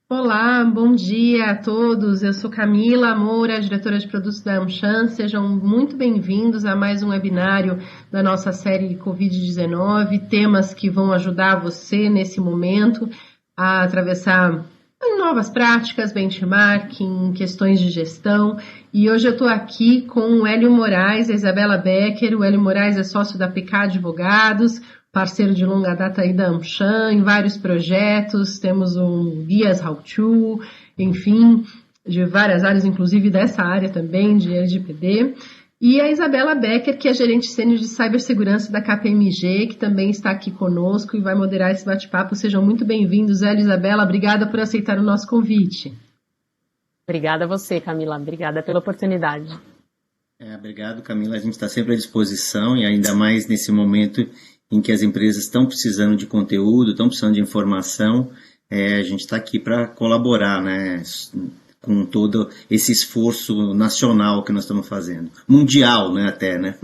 Olá, bom dia a todos. Eu sou Camila Moura, diretora de produtos da Amchan. Sejam muito bem-vindos a mais um webinário da nossa série Covid-19, temas que vão ajudar você nesse momento a atravessar novas práticas, benchmarking, questões de gestão. E hoje eu estou aqui com o Hélio Moraes, a Isabela Becker. O Hélio Moraes é sócio da PK Advogados, parceiro de longa data aí da Amchan, em vários projetos, temos um Guias How To, enfim, de várias áreas, inclusive dessa área também, de LGPD. E a Isabela Becker, que é gerente sênior de cibersegurança da KPMG, que também está aqui conosco e vai moderar esse bate-papo. Sejam muito bem-vindos, Hélio e Isabela. Obrigada por aceitar o nosso convite. Obrigada a você, Camila. Obrigada pela oportunidade. Obrigado, Camila. A gente está sempre à disposição e ainda mais nesse momento em que as empresas estão precisando de conteúdo, estão precisando de informação, a gente está aqui para colaborar, né, com todo esse esforço nacional que nós estamos fazendo. Mundial, né, até, né?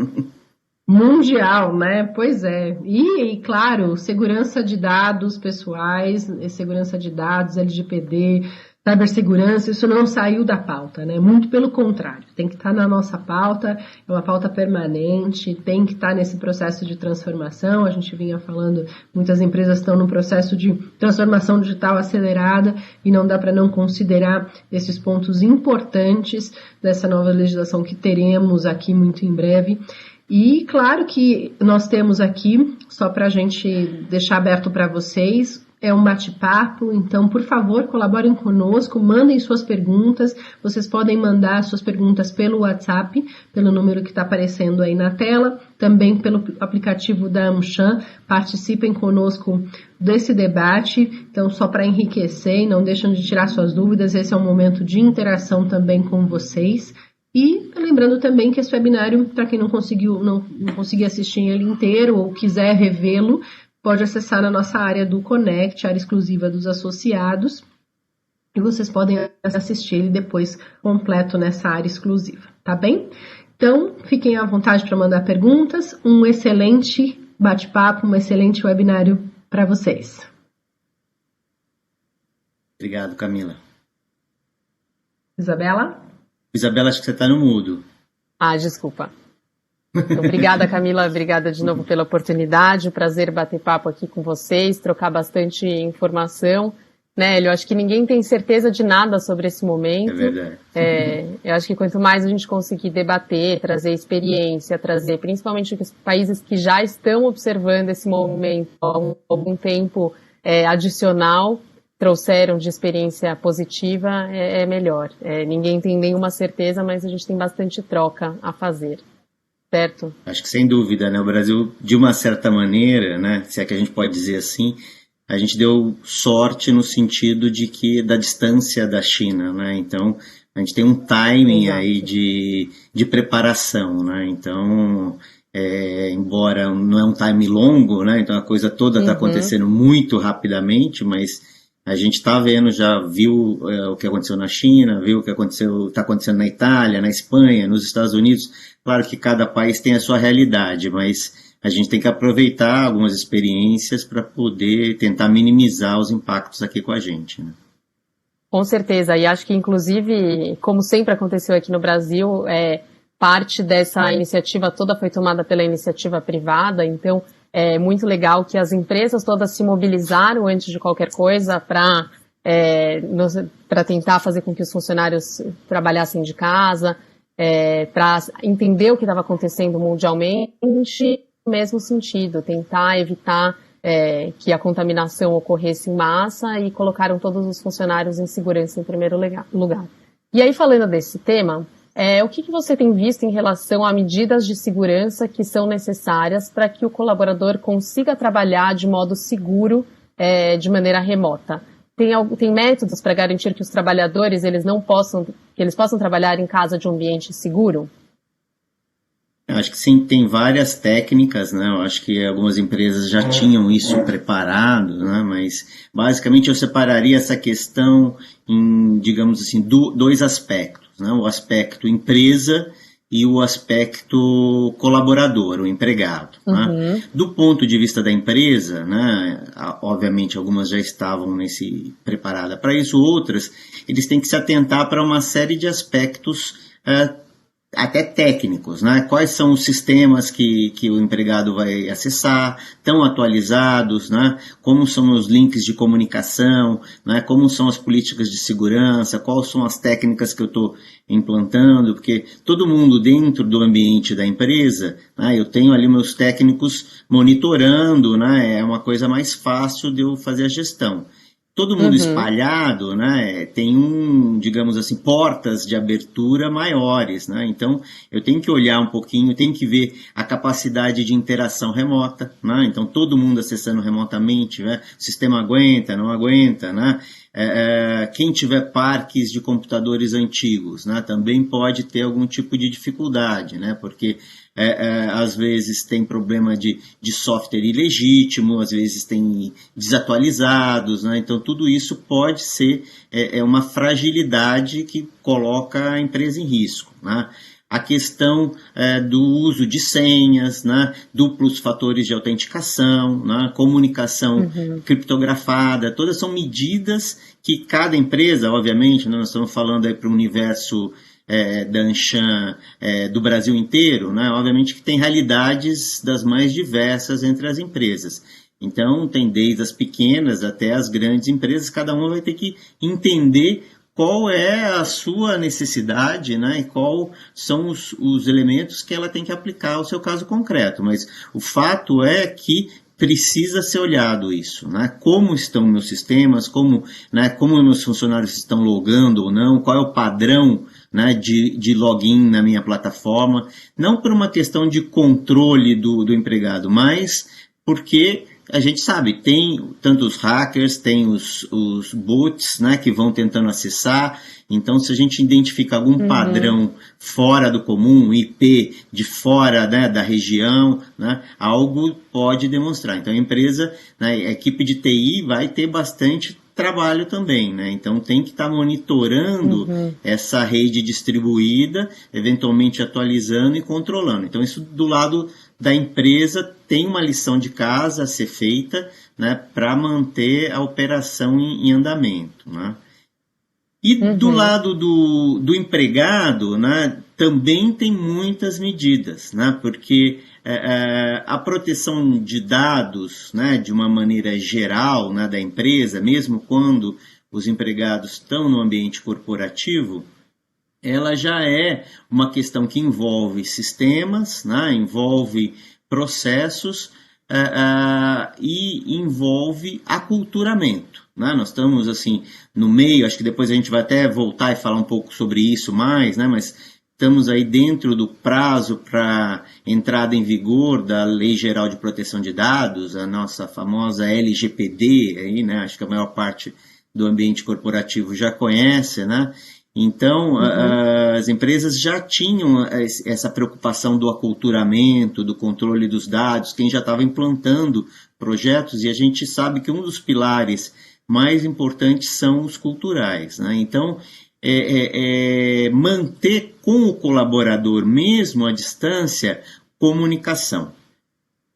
Mundial, né? Pois é. E, claro, segurança de dados pessoais, segurança de dados, LGPD, cibersegurança, isso não saiu da pauta, né? Muito pelo contrário, tem que estar na nossa pauta, é uma pauta permanente, tem que estar nesse processo de transformação. A gente vinha falando, muitas empresas estão no processo de transformação digital acelerada e não dá para não considerar esses pontos importantes dessa nova legislação que teremos aqui muito em breve. E claro que nós temos aqui, só para a gente deixar aberto para vocês, é um bate-papo, então, por favor, colaborem conosco, mandem suas perguntas. Vocês podem mandar suas perguntas pelo WhatsApp, pelo número que está aparecendo aí na tela, também pelo aplicativo da Amchan. Participem conosco desse debate, então, só para enriquecer e não deixem de tirar suas dúvidas, esse é um momento de interação também com vocês. E lembrando também que esse webinário, para quem não conseguiu assistir ele inteiro ou quiser revê-lo, pode acessar na nossa área do Connect, área exclusiva dos associados, e vocês podem assistir ele depois completo nessa área exclusiva, tá bem? Então, fiquem à vontade para mandar perguntas. Um excelente bate-papo, um excelente webinário para vocês. Obrigado, Camila. Isabela? Isabela, acho que você está no mudo. Desculpa. Obrigada, Camila, obrigada de novo pela oportunidade, prazer bater papo aqui com vocês, trocar bastante informação, né, eu acho que ninguém tem certeza de nada sobre esse momento. É verdade. Eu acho que quanto mais a gente conseguir debater, trazer experiência, trazer principalmente os países que já estão observando esse momento há algum tempo adicional, trouxeram de experiência positiva, é melhor. Ninguém tem nenhuma certeza, mas a gente tem bastante troca a fazer. Certo. Acho que sem dúvida, né? O Brasil, de uma certa maneira, né, se é que a gente pode dizer assim, a gente deu sorte no sentido de que da distância da China, né? Então, a gente tem um timing aí de preparação, né? Então, embora não é um time longo, né? Então a coisa toda está acontecendo muito rapidamente, mas a gente está vendo, já viu o que aconteceu na China, viu o que está acontecendo na Itália, na Espanha, nos Estados Unidos. Claro que cada país tem a sua realidade, mas a gente tem que aproveitar algumas experiências para poder tentar minimizar os impactos aqui com a gente, né? Com certeza, e acho que inclusive, como sempre aconteceu aqui no Brasil, parte dessa iniciativa toda foi tomada pela iniciativa privada, então é muito legal que as empresas todas se mobilizaram antes de qualquer coisa para tentar fazer com que os funcionários trabalhassem de casa, para entender o que estava acontecendo mundialmente, no mesmo sentido, tentar evitar que a contaminação ocorresse em massa, e colocaram todos os funcionários em segurança em primeiro lugar. E aí, falando desse tema, o que você tem visto em relação a medidas de segurança que são necessárias para que o colaborador consiga trabalhar de modo seguro, de maneira remota? Tem métodos para garantir que os trabalhadores possam trabalhar em casa de um ambiente seguro? Eu acho que sim, tem várias técnicas, né? Eu acho que algumas empresas já tinham isso preparado, né? Mas basicamente eu separaria essa questão em, digamos assim, dois aspectos, né? O aspecto empresa e o aspecto colaborador, o empregado. Né? Do ponto de vista da empresa, né, obviamente algumas já estavam preparadas para isso, outras, eles têm que se atentar para uma série de aspectos até técnicos, né? Quais são os sistemas que o empregado vai acessar, estão atualizados, né? Como são os links de comunicação, né? Como são as políticas de segurança, quais são as técnicas que eu estou implantando, porque todo mundo dentro do ambiente da empresa, né? Eu tenho ali meus técnicos monitorando, né? É uma coisa mais fácil de eu fazer a gestão. Todo mundo espalhado, né, tem digamos assim, portas de abertura maiores, né, então eu tenho que olhar um pouquinho, tenho que ver a capacidade de interação remota, né, então todo mundo acessando remotamente, né, o sistema aguenta, não aguenta, né, quem tiver parques de computadores antigos, né, também pode ter algum tipo de dificuldade, né, porque às vezes tem problema de software ilegítimo, às vezes tem desatualizados, né? Então tudo isso pode ser uma fragilidade que coloca a empresa em risco, né? A questão do uso de senhas, né? Duplos fatores de autenticação, né? Comunicação criptografada, todas são medidas que cada empresa, obviamente, né? Nós estamos falando aí para o universo da Anshan do Brasil inteiro, né? Obviamente que tem realidades das mais diversas entre as empresas. Então, tem desde as pequenas até as grandes empresas, cada uma vai ter que entender qual é a sua necessidade, né? E quais são os elementos que ela tem que aplicar ao seu caso concreto. Mas o fato é que precisa ser olhado isso, né? Como estão meus sistemas, como meus funcionários estão logando ou não, qual é o padrão, né, de login na minha plataforma, não por uma questão de controle do empregado, mas porque a gente sabe, tem tanto os hackers, tem os bots, né, que vão tentando acessar. Então, se a gente identifica algum padrão fora do comum, IP de fora, né, da região, né, algo pode demonstrar. Então, a empresa, né, a equipe de TI vai ter bastante trabalho também, né? Então tem que estar monitorando essa rede distribuída, eventualmente atualizando e controlando. Então isso do lado da empresa tem uma lição de casa a ser feita, né, para manter a operação em andamento, né? E do lado do empregado, né, também tem muitas medidas, né, porque a proteção de dados, né, de uma maneira geral, né, da empresa, mesmo quando os empregados estão no ambiente corporativo, ela já é uma questão que envolve sistemas, né, envolve processos e envolve aculturamento. Né? Nós estamos assim no meio, acho que depois a gente vai até voltar e falar um pouco sobre isso mais, né? Mas estamos aí dentro do prazo para entrada em vigor da Lei Geral de Proteção de Dados, a nossa famosa LGPD, aí, né? Acho que a maior parte do ambiente corporativo já conhece, né? Então, as empresas já tinham essa preocupação do aculturamento, do controle dos dados, quem já estava implantando projetos, e a gente sabe que um dos pilares mais importantes são os culturais, né? Então, manter com o colaborador mesmo à distância comunicação.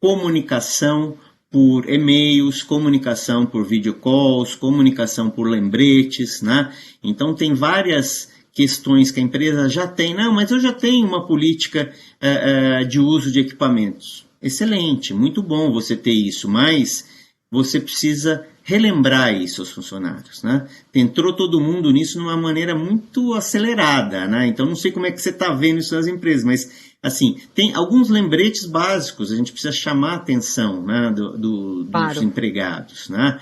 Comunicação por e-mails, comunicação por videocalls, comunicação por lembretes, né? Então tem várias questões que a empresa já tem. Não, mas eu já tenho uma política de uso de equipamentos. Excelente, muito bom você ter isso, mas você precisa relembrar isso aos funcionários, né? Entrou todo mundo nisso de uma maneira muito acelerada, né? Então não sei como é que você está vendo isso nas empresas, mas assim, tem alguns lembretes básicos, a gente precisa chamar a atenção, né, dos empregados, né?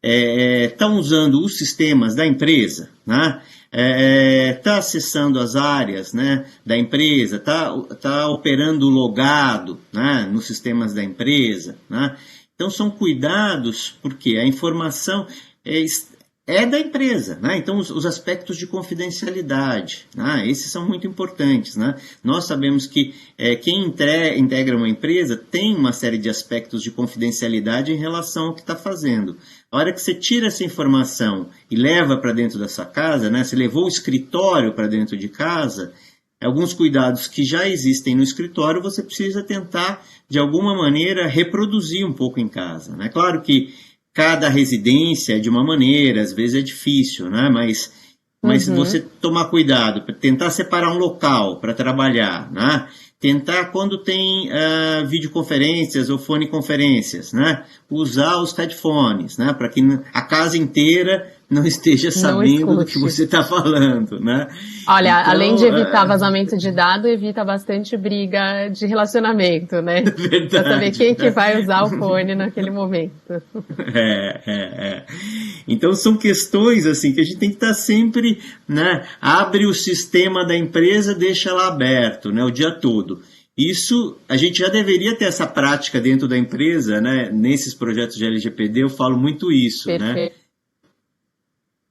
Estão usando os sistemas da empresa, né? Está acessando as áreas, né, da empresa, tá operando logado, né, nos sistemas da empresa, né? Então, são cuidados, porque a informação é da empresa, né? Então, os aspectos de confidencialidade, né? Esses são muito importantes, né? Nós sabemos que quem integra uma empresa tem uma série de aspectos de confidencialidade em relação ao que está fazendo. A hora que você tira essa informação e leva para dentro da sua casa, né? Você levou o escritório para dentro de casa, alguns cuidados que já existem no escritório, você precisa tentar, de alguma maneira, reproduzir um pouco em casa, né? Claro que cada residência é de uma maneira, às vezes é difícil, né? Mas você tomar cuidado, tentar separar um local para trabalhar, né? Tentar, quando tem videoconferências ou foneconferências, né? Usar os headphones, né? Para que a casa inteira não esteja sabendo do que você está falando, né? Olha, então, além de evitar vazamento de dado, evita bastante briga de relacionamento, né? Verdade. Para saber quem que vai usar o fone naquele momento. Então são questões assim que a gente tem que estar sempre, né? Abre o sistema da empresa, deixa lá aberto, né? O dia todo. Isso, a gente já deveria ter essa prática dentro da empresa, né? Nesses projetos de LGPD eu falo muito isso, Perfeito. né?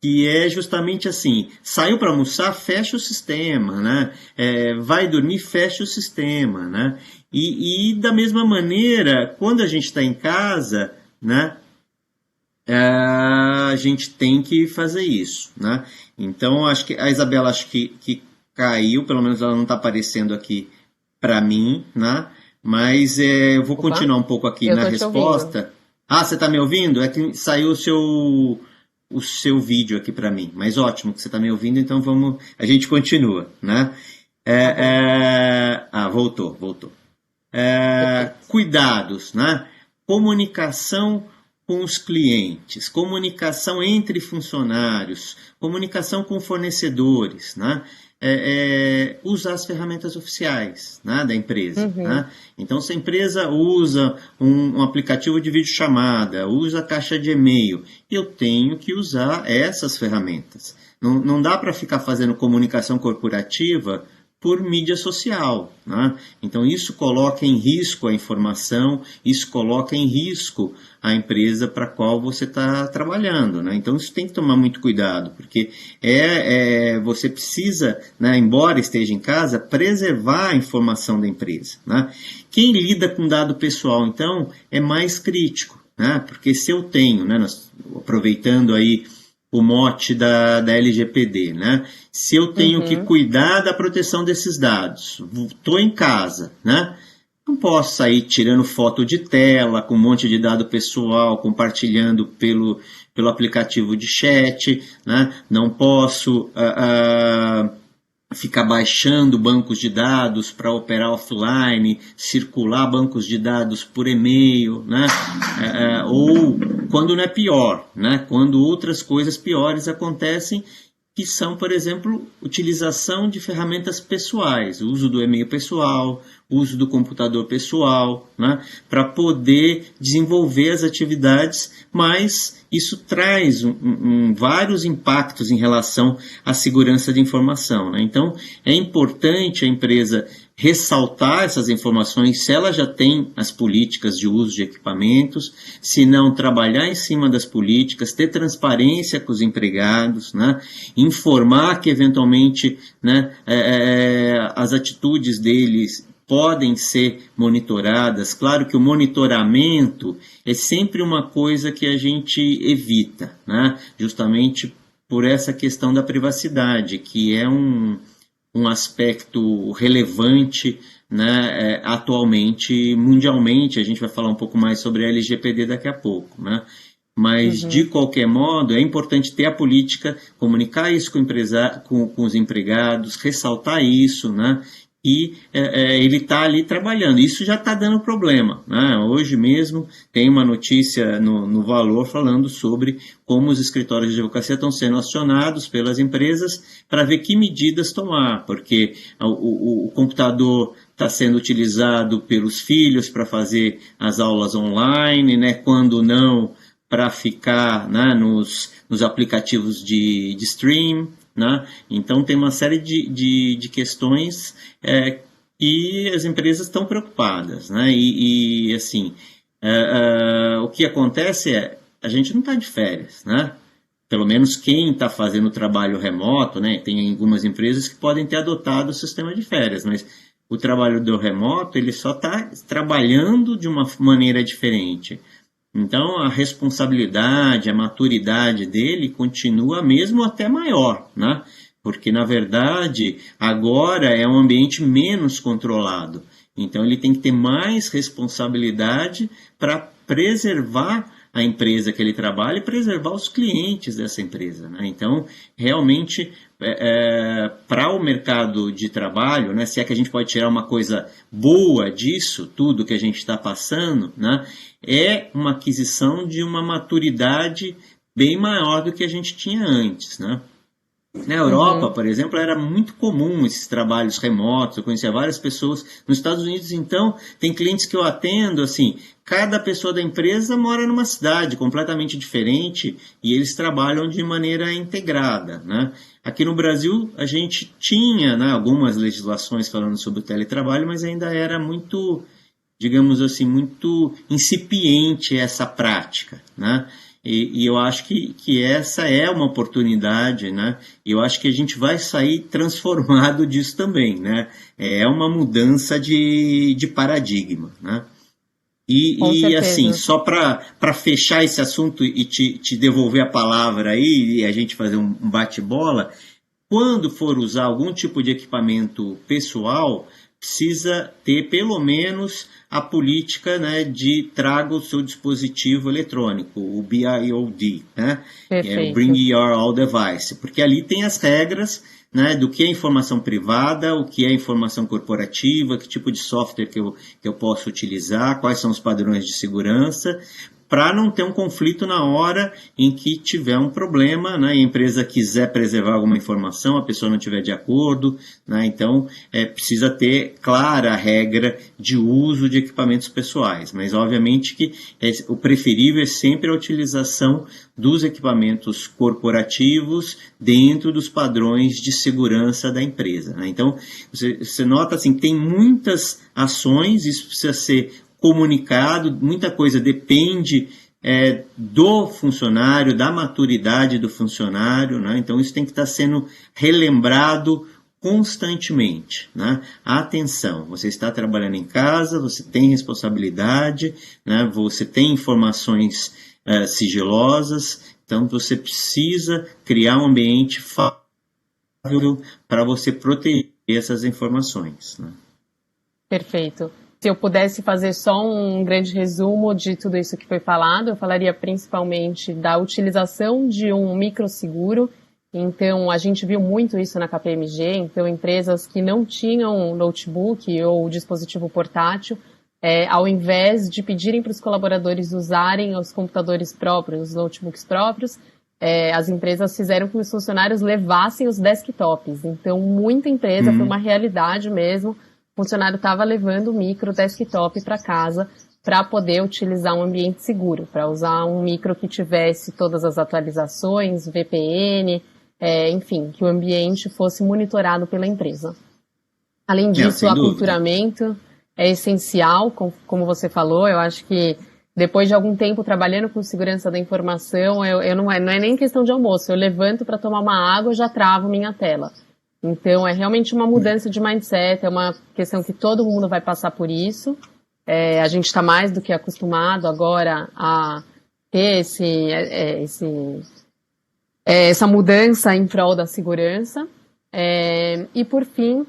Que é justamente assim, saiu para almoçar, fecha o sistema, né? Vai dormir, fecha o sistema, né? E da mesma maneira, quando a gente está em casa, né? A gente tem que fazer isso, né? Então, acho que a Isabela que caiu, pelo menos ela não está aparecendo aqui para mim, né? Mas eu vou continuar um pouco aqui na resposta. Ah, você está me ouvindo? É que saiu o seu vídeo aqui para mim, mas ótimo que você está me ouvindo, então a gente continua, né? Voltou. Cuidados, né? Comunicação com os clientes, comunicação entre funcionários, comunicação com fornecedores, né? Usar as ferramentas oficiais, né, da empresa. Né? Então, se a empresa usa um aplicativo de videochamada, usa a caixa de e-mail, eu tenho que usar essas ferramentas. Não dá para ficar fazendo comunicação corporativa por mídia social, né? Então isso coloca em risco a informação, isso coloca em risco a empresa para a qual você está trabalhando, né? Então isso tem que tomar muito cuidado, porque você precisa, né, embora esteja em casa, preservar a informação da empresa, né? Quem lida com dado pessoal, então, é mais crítico, né? Porque se eu tenho, né, aproveitando aí o mote da LGPD, né? Se eu tenho que cuidar da proteção desses dados, estou em casa, né? Não posso sair tirando foto de tela, com um monte de dado pessoal, compartilhando pelo aplicativo de chat, né? Não posso ficar baixando bancos de dados para operar offline, circular bancos de dados por e-mail, né? Ou quando não é pior, né? Quando outras coisas piores acontecem, que são, por exemplo, utilização de ferramentas pessoais, o uso do e-mail pessoal, o uso do computador pessoal, né? Para poder desenvolver as atividades, mas isso traz vários impactos em relação à segurança de informação, né? Então, é importante a empresa ressaltar essas informações, se ela já tem as políticas de uso de equipamentos, se não, trabalhar em cima das políticas, ter transparência com os empregados, né? Informar que, eventualmente, né, as atitudes deles podem ser monitoradas. Claro que o monitoramento é sempre uma coisa que a gente evita, né? Justamente por essa questão da privacidade, que é um aspecto relevante, né, atualmente, mundialmente. A gente vai falar um pouco mais sobre a LGPD daqui a pouco, né? Mas, de qualquer modo, é importante ter a política, comunicar isso com os empregados, ressaltar isso, né? E ele está ali trabalhando. Isso já está dando problema, né? Hoje mesmo tem uma notícia no Valor falando sobre como os escritórios de advocacia estão sendo acionados pelas empresas para ver que medidas tomar, porque o computador está sendo utilizado pelos filhos para fazer as aulas online, né? Quando não, para ficar, né, nos aplicativos de stream, né? Então tem uma série de questões que as empresas estão preocupadas, né? E assim, o que acontece a gente não está de férias, né? Pelo menos quem está fazendo trabalho remoto, né? Tem algumas empresas que podem ter adotado o sistema de férias, mas o trabalho do remoto, ele só está trabalhando de uma maneira diferente. Então, a responsabilidade, a maturidade dele continua mesmo até maior, né? porque, na verdade, agora é um ambiente menos controlado. Então, ele tem que ter mais responsabilidade para preservar a empresa que ele trabalha e preservar os clientes dessa empresa, né? Então, realmente, para o mercado de trabalho, né, se é que a gente pode tirar uma coisa boa disso, tudo que a gente está passando, né, é uma aquisição de uma maturidade bem maior do que a gente tinha antes, né? Na Europa, por exemplo, era muito comum esses trabalhos remotos, eu conhecia várias pessoas. Nos Estados Unidos, então, tem clientes que eu atendo, assim, cada pessoa da empresa mora numa cidade completamente diferente e eles trabalham de maneira integrada, né? Aqui no Brasil, a gente tinha, né, algumas legislações falando sobre o teletrabalho, mas ainda era muito, digamos assim, muito incipiente essa prática, né? E eu acho que essa é uma oportunidade, né? E eu acho que a gente vai sair transformado disso também, né? É uma mudança de paradigma, né? E assim, só para fechar esse assunto e te devolver a palavra aí e a gente fazer um bate-bola, quando for usar algum tipo de equipamento pessoal, precisa ter pelo menos a política, né, de traga o seu dispositivo eletrônico, o BIOD, né, é o Bring Your All Device, porque ali tem as regras, né, do que é informação privada, o que é informação corporativa, que tipo de software que eu posso utilizar, quais são os padrões de segurança, para não ter um conflito na hora em que tiver um problema, né, e a empresa quiser preservar alguma informação, a pessoa não estiver de acordo, né, então precisa ter clara a regra de uso de equipamentos pessoais, mas obviamente que o preferível é sempre a utilização dos equipamentos corporativos dentro dos padrões de segurança da empresa, né? Então, você nota assim, tem muitas ações, isso precisa ser comunicado, muita coisa depende do funcionário, da maturidade do funcionário, né? Então isso tem que estar sendo relembrado constantemente, né? Atenção, você está trabalhando em casa, você tem responsabilidade, né? Você tem informações sigilosas, então você precisa criar um ambiente favorável para você proteger essas informações, né? Perfeito. Se eu pudesse fazer só um grande resumo de tudo isso que foi falado, eu falaria principalmente da utilização de um microseguro. Então, a gente viu muito isso na KPMG, então empresas que não tinham notebook ou dispositivo portátil, ao invés de pedirem para os colaboradores usarem os computadores próprios, os notebooks próprios, as empresas fizeram com que os funcionários levassem os desktops. Então, muita empresa, foi uma realidade mesmo, o funcionário estava levando o micro desktop para casa para poder utilizar um ambiente seguro, para usar um micro que tivesse todas as atualizações, VPN, enfim, que o ambiente fosse monitorado pela empresa. Além disso, o aculturamento é essencial, como você falou. Eu acho que depois de algum tempo trabalhando com segurança da informação, não é nem questão de almoço, eu levanto para tomar uma água, eu já travo minha tela. Então, é realmente uma mudança de mindset, é uma questão que todo mundo vai passar por isso. A gente está mais do que acostumado agora a ter essa mudança em prol da segurança. E, por fim,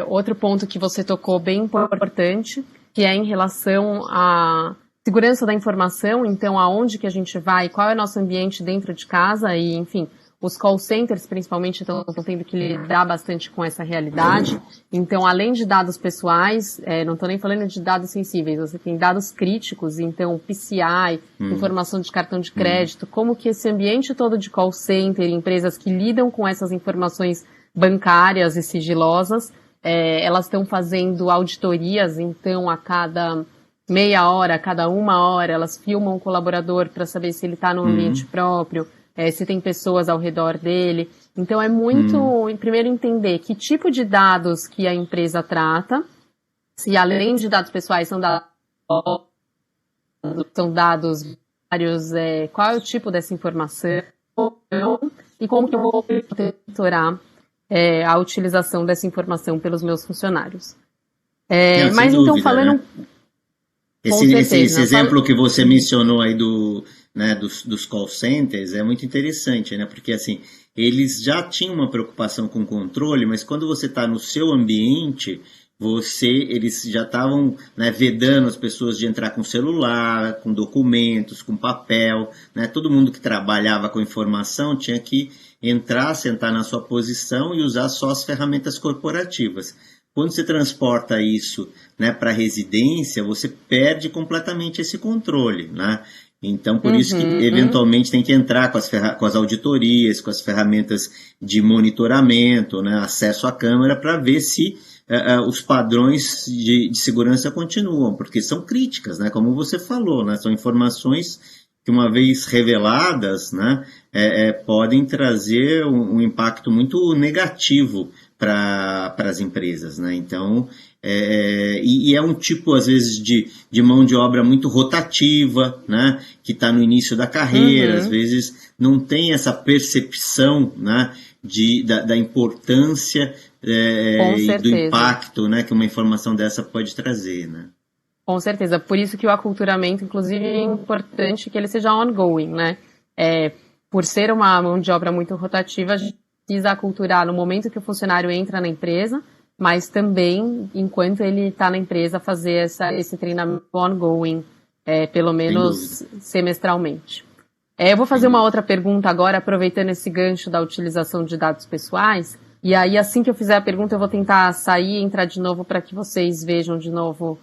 outro ponto que você tocou bem importante, que é em relação à segurança da informação, então, aonde que a gente vai, qual é o nosso ambiente dentro de casa e, enfim, os call centers, principalmente, estão tendo que lidar bastante com essa realidade. Então, além de dados pessoais, não estou nem falando de dados sensíveis, você tem dados críticos, então PCI, informação de cartão de crédito, como que esse ambiente todo de call center, empresas que lidam com essas informações bancárias e sigilosas, elas estão fazendo auditorias, então, a cada meia hora, a cada uma hora, elas filmam o colaborador para saber se ele está no ambiente próprio, se tem pessoas ao redor dele. Então, é muito, primeiro, entender que tipo de dados que a empresa trata, se além de dados pessoais são dados vários, qual é o tipo dessa informação e como que eu vou monitorar a utilização dessa informação pelos meus funcionários. Mas, então, dúvida, falando... Né? Esse exemplo que você mencionou aí dos call centers é muito interessante, né? Porque assim, eles já tinham uma preocupação com controle, mas quando você está no seu ambiente, eles já estavam, né, vedando as pessoas de entrar com celular, com documentos, com papel, né? Todo mundo que trabalhava com informação tinha que entrar, sentar na sua posição e usar só as ferramentas corporativas. Quando você transporta isso, né, para a residência, você perde completamente esse controle, né? Então, por isso que, eventualmente, tem que entrar com as auditorias, com as ferramentas de monitoramento, né, acesso à câmera, para ver se os padrões de segurança continuam, porque são críticas, né, como você falou, né, são informações que, uma vez reveladas, né, podem trazer um impacto muito negativo para as empresas, né? Então, e é um tipo, às vezes, de mão de obra muito rotativa, né? Que está no início da carreira, às vezes não tem essa percepção, né? Da importância e do impacto, né? Que uma informação dessa pode trazer, né? Com certeza, por isso que o aculturamento, inclusive, é importante que ele seja ongoing, né? Por ser uma mão de obra muito rotativa, a gente precisa aculturar no momento que o funcionário entra na empresa, mas também enquanto ele está na empresa fazer esse treinamento ongoing, pelo menos semestralmente. Eu vou fazer uma outra pergunta agora, aproveitando esse gancho da utilização de dados pessoais, e aí assim que eu fizer a pergunta eu vou tentar sair e entrar de novo para que vocês vejam de novo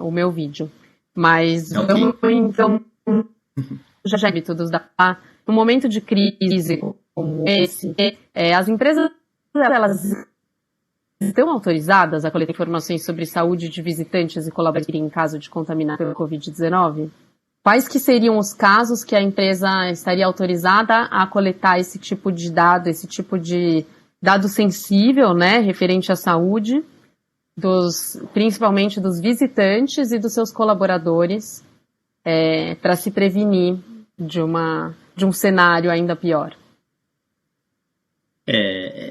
o meu vídeo. Mas vamos então já hábitos no momento de crise como esse, as empresas elas estão autorizadas a coletar informações sobre saúde de visitantes e colaboradores em caso de contaminação pelo Covid-19? Quais que seriam os casos que a empresa estaria autorizada a coletar esse tipo de dado, esse tipo de dado sensível, né, referente à saúde, principalmente dos visitantes e dos seus colaboradores, para se prevenir de um cenário ainda pior?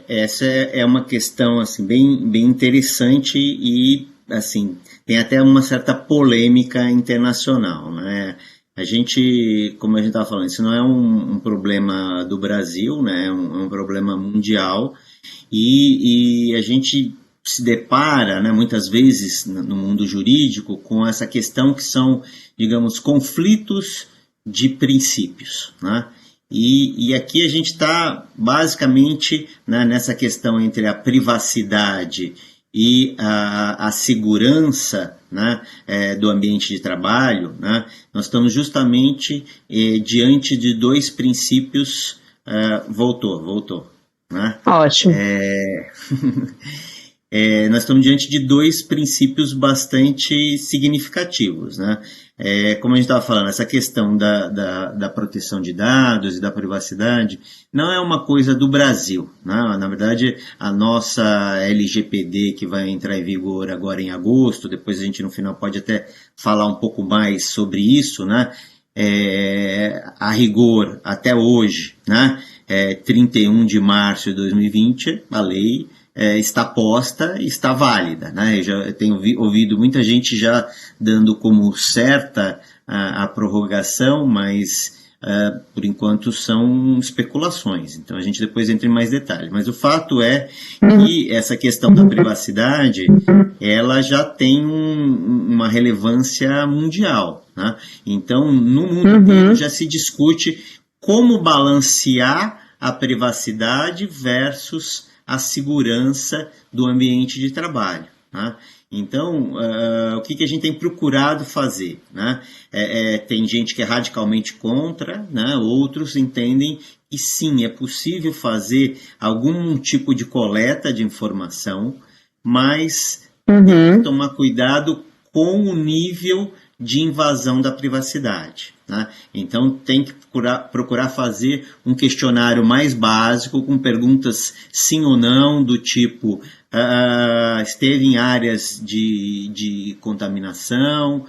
Essa é uma questão assim, bem interessante e assim, tem até uma certa polêmica internacional, né? A gente, como a gente estava falando, isso não é um problema do Brasil, né? É um problema mundial e a gente se depara, né, muitas vezes no mundo jurídico com essa questão que são, digamos, conflitos de princípios, né? E aqui a gente está basicamente, né, nessa questão entre a privacidade e a segurança, né, do ambiente de trabalho, né? Nós estamos justamente diante de dois princípios. Voltou, né? Ótimo. Nós estamos diante de dois princípios bastante significativos, né? Como a gente estava falando, essa questão da proteção de dados e da privacidade não é uma coisa do Brasil, né? Na verdade, a nossa LGPD, que vai entrar em vigor agora em agosto, depois a gente no final pode até falar um pouco mais sobre isso, né? A rigor, até hoje, né? 31 de março de 2020, a lei está posta e está válida, né? Eu já tenho ouvido muita gente já dando como certa a prorrogação, mas por enquanto são especulações, então a gente depois entra em mais detalhes. Mas o fato é que essa questão da privacidade, ela já tem uma relevância mundial, né? Então, no mundo inteiro já se discute como balancear a privacidade versus a segurança do ambiente de trabalho, né? Então, o que a gente tem procurado fazer, né? Tem gente que é radicalmente contra, né? Outros entendem que sim, é possível fazer algum tipo de coleta de informação, mas tem que tomar cuidado com o nível de invasão da privacidade, né? Então tem que procurar fazer um questionário mais básico, com perguntas sim ou não, do tipo esteve em áreas de contaminação,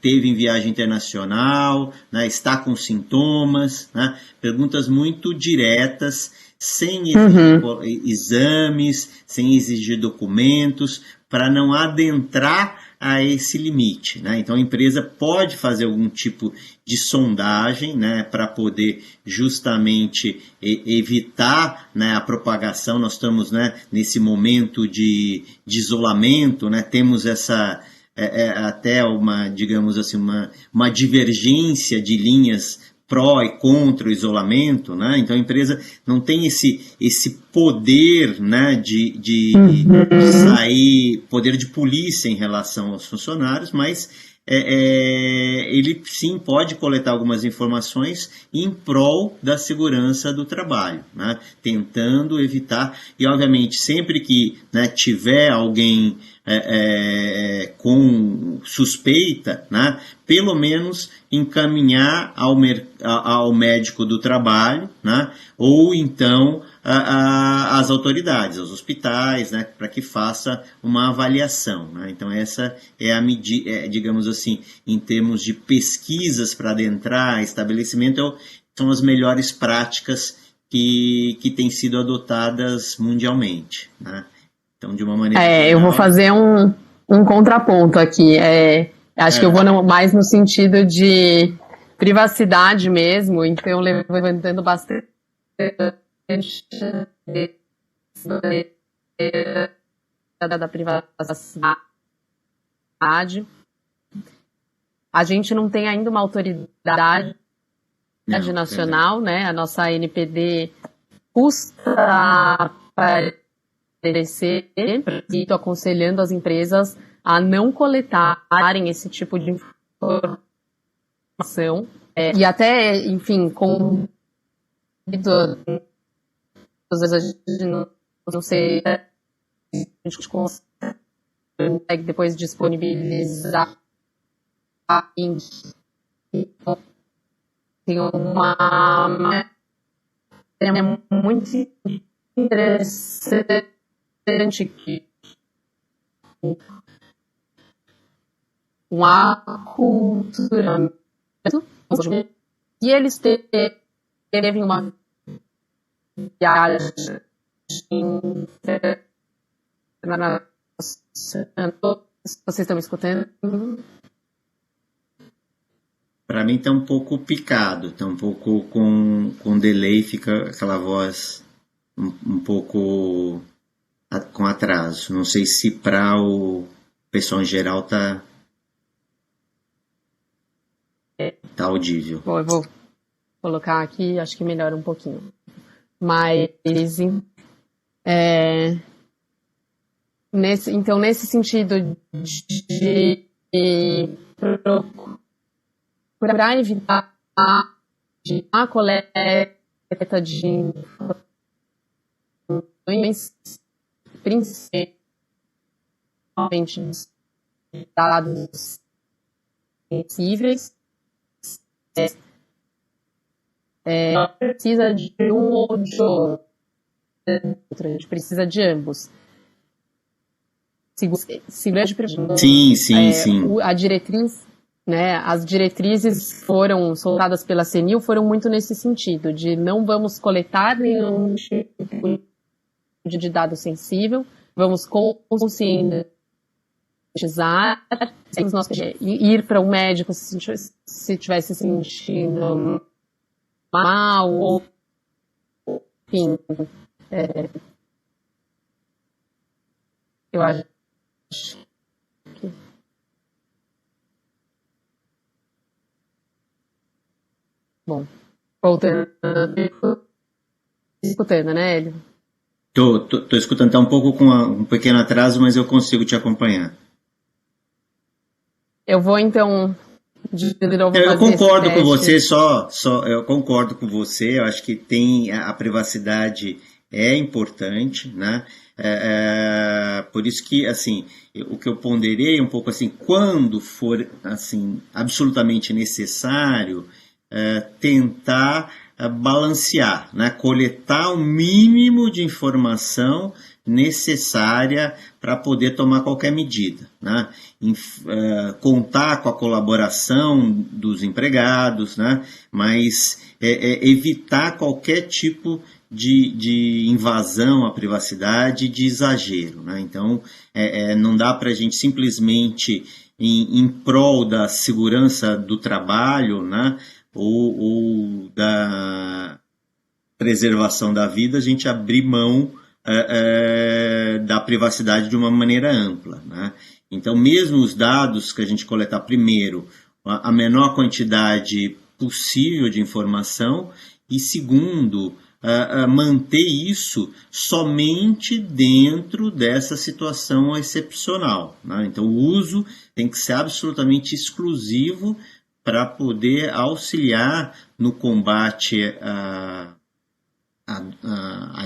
teve em viagem internacional, né, está com sintomas, né? Perguntas muito diretas, sem exigir exames, sem exigir documentos, para não adentrar a esse limite, né? Então a empresa pode fazer algum tipo de sondagem, né, para poder justamente evitar, né, a propagação. Nós estamos, né, nesse momento de isolamento, né? Temos essa até uma, digamos assim, uma divergência de linhas pró e contra o isolamento, né? Então a empresa não tem esse poder, né, de sair, poder de polícia em relação aos funcionários, mas ele sim pode coletar algumas informações em prol da segurança do trabalho, né? Tentando evitar, e obviamente sempre que, né, tiver alguém com suspeita, né, pelo menos encaminhar ao médico do trabalho, né, ou então às autoridades, aos hospitais, né, para que faça uma avaliação, né? Então essa é a medida, digamos assim, em termos de pesquisas para adentrar estabelecimento, são as melhores práticas que têm sido adotadas mundialmente, né? Então, de uma maneira geral, eu vou fazer um contraponto aqui. Acho que eu vou mais no sentido de privacidade mesmo, então levantando bastante da privacidade. A gente não tem ainda uma autoridade nacional, né? A nossa NPD custa aparecer, aconselhando as empresas a não coletarem esse tipo de informação. E até, enfim, com às vezes a gente não sei, a gente consegue depois disponibilizar tem uma muito interessante que um aculturamento e eles teve uma viagem vocês estão me escutando? Para mim está um pouco picado, está um pouco com delay, fica aquela voz um pouco com atraso. Não sei se para o pessoal em geral tá audível. Bom, eu vou colocar aqui, acho que melhora um pouquinho. Mas, nesse sentido de procurar evitar a coleta de informações, principalmente dados sensíveis, precisa de um ou de outro, a gente precisa de ambos. Segurança de sim. A diretriz, né, as diretrizes foram soltadas pela CNIL foram muito nesse sentido, de não vamos coletar nenhum tipo de dado sensível, vamos conscientizar, ir para um médico se estiver se sentindo mal, ou enfim, eu acho que bom, voltando, escutando, né, Hélio? Tô escutando, tá um pouco com um pequeno atraso, mas eu consigo te acompanhar. Eu vou então de novo eu concordo com você, eu concordo com você, eu acho que tem a privacidade é importante, né? Por isso que, assim, o que eu ponderei um pouco assim, quando for assim absolutamente necessário, tentar balancear, né? Coletar o mínimo de informação necessária para poder tomar qualquer medida, né? Contar com a colaboração dos empregados, né? Mas evitar qualquer tipo de invasão à privacidade, de exagero, né? Então, não dá para a gente simplesmente, em prol da segurança do trabalho, né, ou da preservação da vida, a gente abrir mão da privacidade de uma maneira ampla, né? Então, mesmo os dados que a gente coletar primeiro, a menor quantidade possível de informação, e segundo, manter isso somente dentro dessa situação excepcional, né? Então, o uso tem que ser absolutamente exclusivo para poder auxiliar no combate à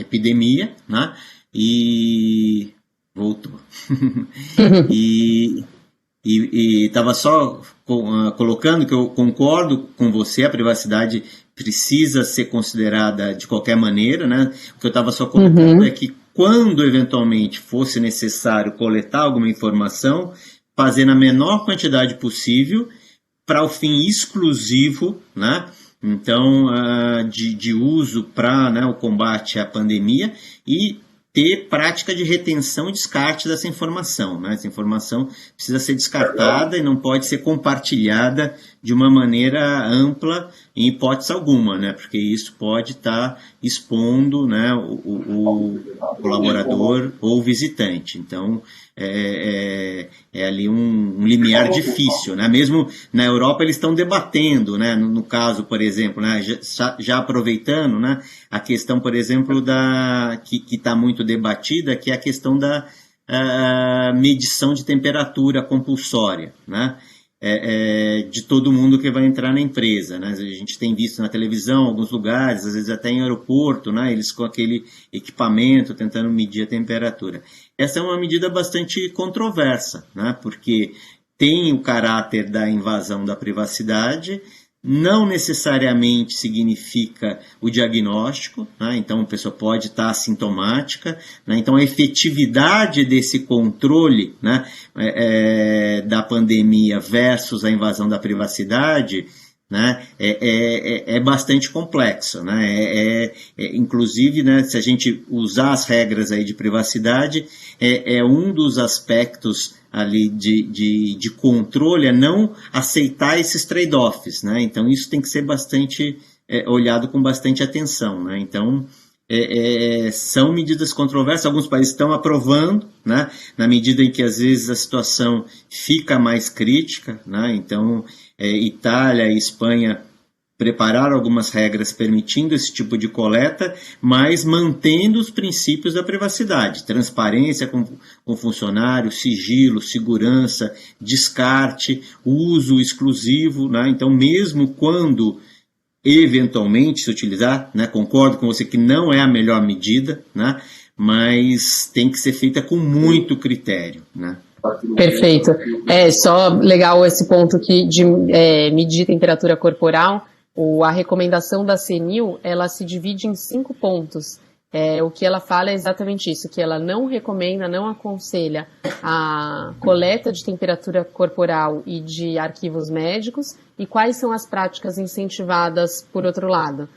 epidemia, né? E voltou. E estava só colocando que eu concordo com você, a privacidade precisa ser considerada de qualquer maneira, né? O que eu estava só colocando é que quando eventualmente fosse necessário coletar alguma informação, fazer na menor quantidade possível para o fim exclusivo, né? Então, de uso para, né, o combate à pandemia, e ter prática de retenção e descarte dessa informação, né? Essa informação precisa ser descartada e não pode ser compartilhada de uma maneira ampla em hipótese alguma, né? Porque isso pode estar expondo, né, o colaborador ou o visitante. Então, é ali um limiar difícil, né? Mesmo na Europa eles estão debatendo, né? No caso, por exemplo, né, já aproveitando, né, a questão, por exemplo, que está muito debatida, que é a questão da medição de temperatura compulsória, né? De todo mundo que vai entrar na empresa, né? A gente tem visto na televisão, em alguns lugares, às vezes até em aeroporto, né? Eles com aquele equipamento tentando medir a temperatura. Essa é uma medida bastante controversa, né? Porque tem o caráter da invasão da privacidade, não necessariamente significa o diagnóstico, né? Então a pessoa pode estar assintomática, né? Então a efetividade desse controle, né, da pandemia versus a invasão da privacidade, né, é bastante complexo, né? Inclusive, né, se a gente usar as regras aí de privacidade, é um dos aspectos ali de controle, é não aceitar esses trade-offs, né? Então isso tem que ser bastante olhado com bastante atenção, né? Então são medidas controversas, alguns países estão aprovando, né, na medida em que às vezes a situação fica mais crítica, né? Então Itália e Espanha prepararam algumas regras permitindo esse tipo de coleta, mas mantendo os princípios da privacidade, transparência com o funcionário, sigilo, segurança, descarte, uso exclusivo, né? Então mesmo quando eventualmente se utilizar, né, concordo com você que não é a melhor medida, né, mas tem que ser feita com muito critério, né? Perfeito. Só legal esse ponto aqui de medir temperatura corporal. A recomendação da CNIL, ela se divide em 5 pontos. O que ela fala é exatamente isso, que ela não recomenda, não aconselha a coleta de temperatura corporal e de arquivos médicos, e quais são as práticas incentivadas por outro lado.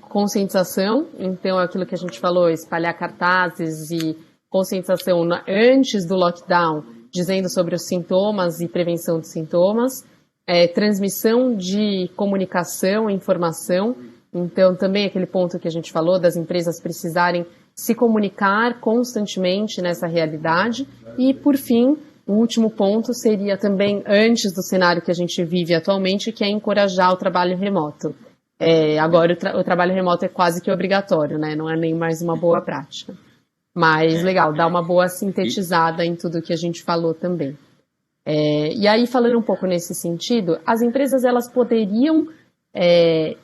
Conscientização, então aquilo que a gente falou, espalhar cartazes e conscientização antes do lockdown, dizendo sobre os sintomas e prevenção de sintomas, transmissão de comunicação e informação, então também aquele ponto que a gente falou das empresas precisarem se comunicar constantemente nessa realidade, e por fim, o último ponto seria também antes do cenário que a gente vive atualmente, que é encorajar o trabalho remoto. Agora o trabalho remoto é quase que obrigatório, né? Não é nem mais uma boa prática. Mas legal, dá uma boa sintetizada em tudo que a gente falou também. E aí, falando um pouco nesse sentido, as empresas elas poderiam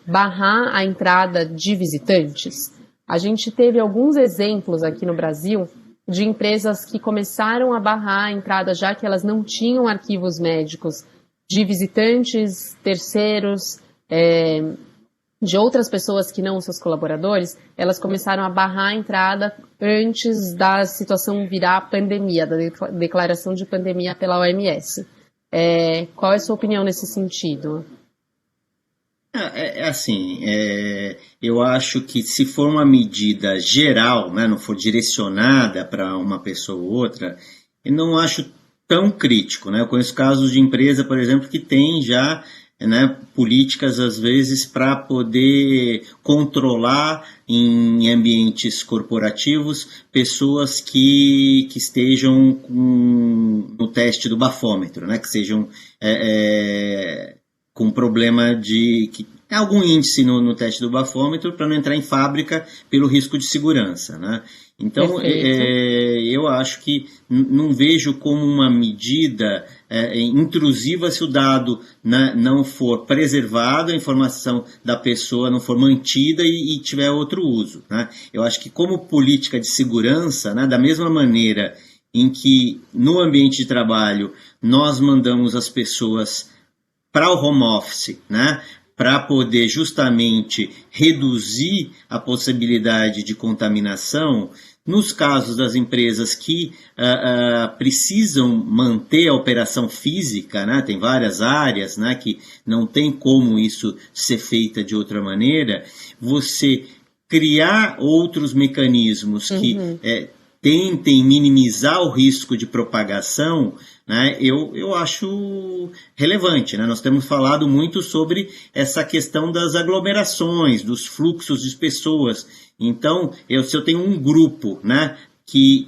barrar a entrada de visitantes. A gente teve alguns exemplos aqui no Brasil de empresas que começaram a barrar a entrada, já que elas não tinham arquivos médicos de visitantes, terceiros, de outras pessoas que não seus colaboradores, elas começaram a barrar a entrada antes da situação virar pandemia, da declaração de pandemia pela OMS. Qual é a sua opinião nesse sentido? Assim, eu acho que se for uma medida geral, né, não for direcionada para uma pessoa ou outra, eu não acho tão crítico, né? Eu conheço casos de empresa, por exemplo, que tem já, né, políticas, às vezes, para poder controlar em ambientes corporativos pessoas que estejam no teste do bafômetro, né, que sejam com problema de algum índice no teste do bafômetro para não entrar em fábrica pelo risco de segurança, né? Então, eu acho que não vejo como uma medida intrusiva se o dado, né, não for preservado, a informação da pessoa não for mantida e tiver outro uso, né? Eu acho que como política de segurança, né, da mesma maneira em que no ambiente de trabalho nós mandamos as pessoas para o home office, né, para poder justamente reduzir a possibilidade de contaminação, nos casos das empresas que precisam manter a operação física, né, tem várias áreas, né, que não tem como isso ser feita de outra maneira, você criar outros mecanismos que tentem minimizar o risco de propagação, né, eu acho relevante, né? Nós temos falado muito sobre essa questão das aglomerações, dos fluxos de pessoas. Então, se eu tenho um grupo, né, que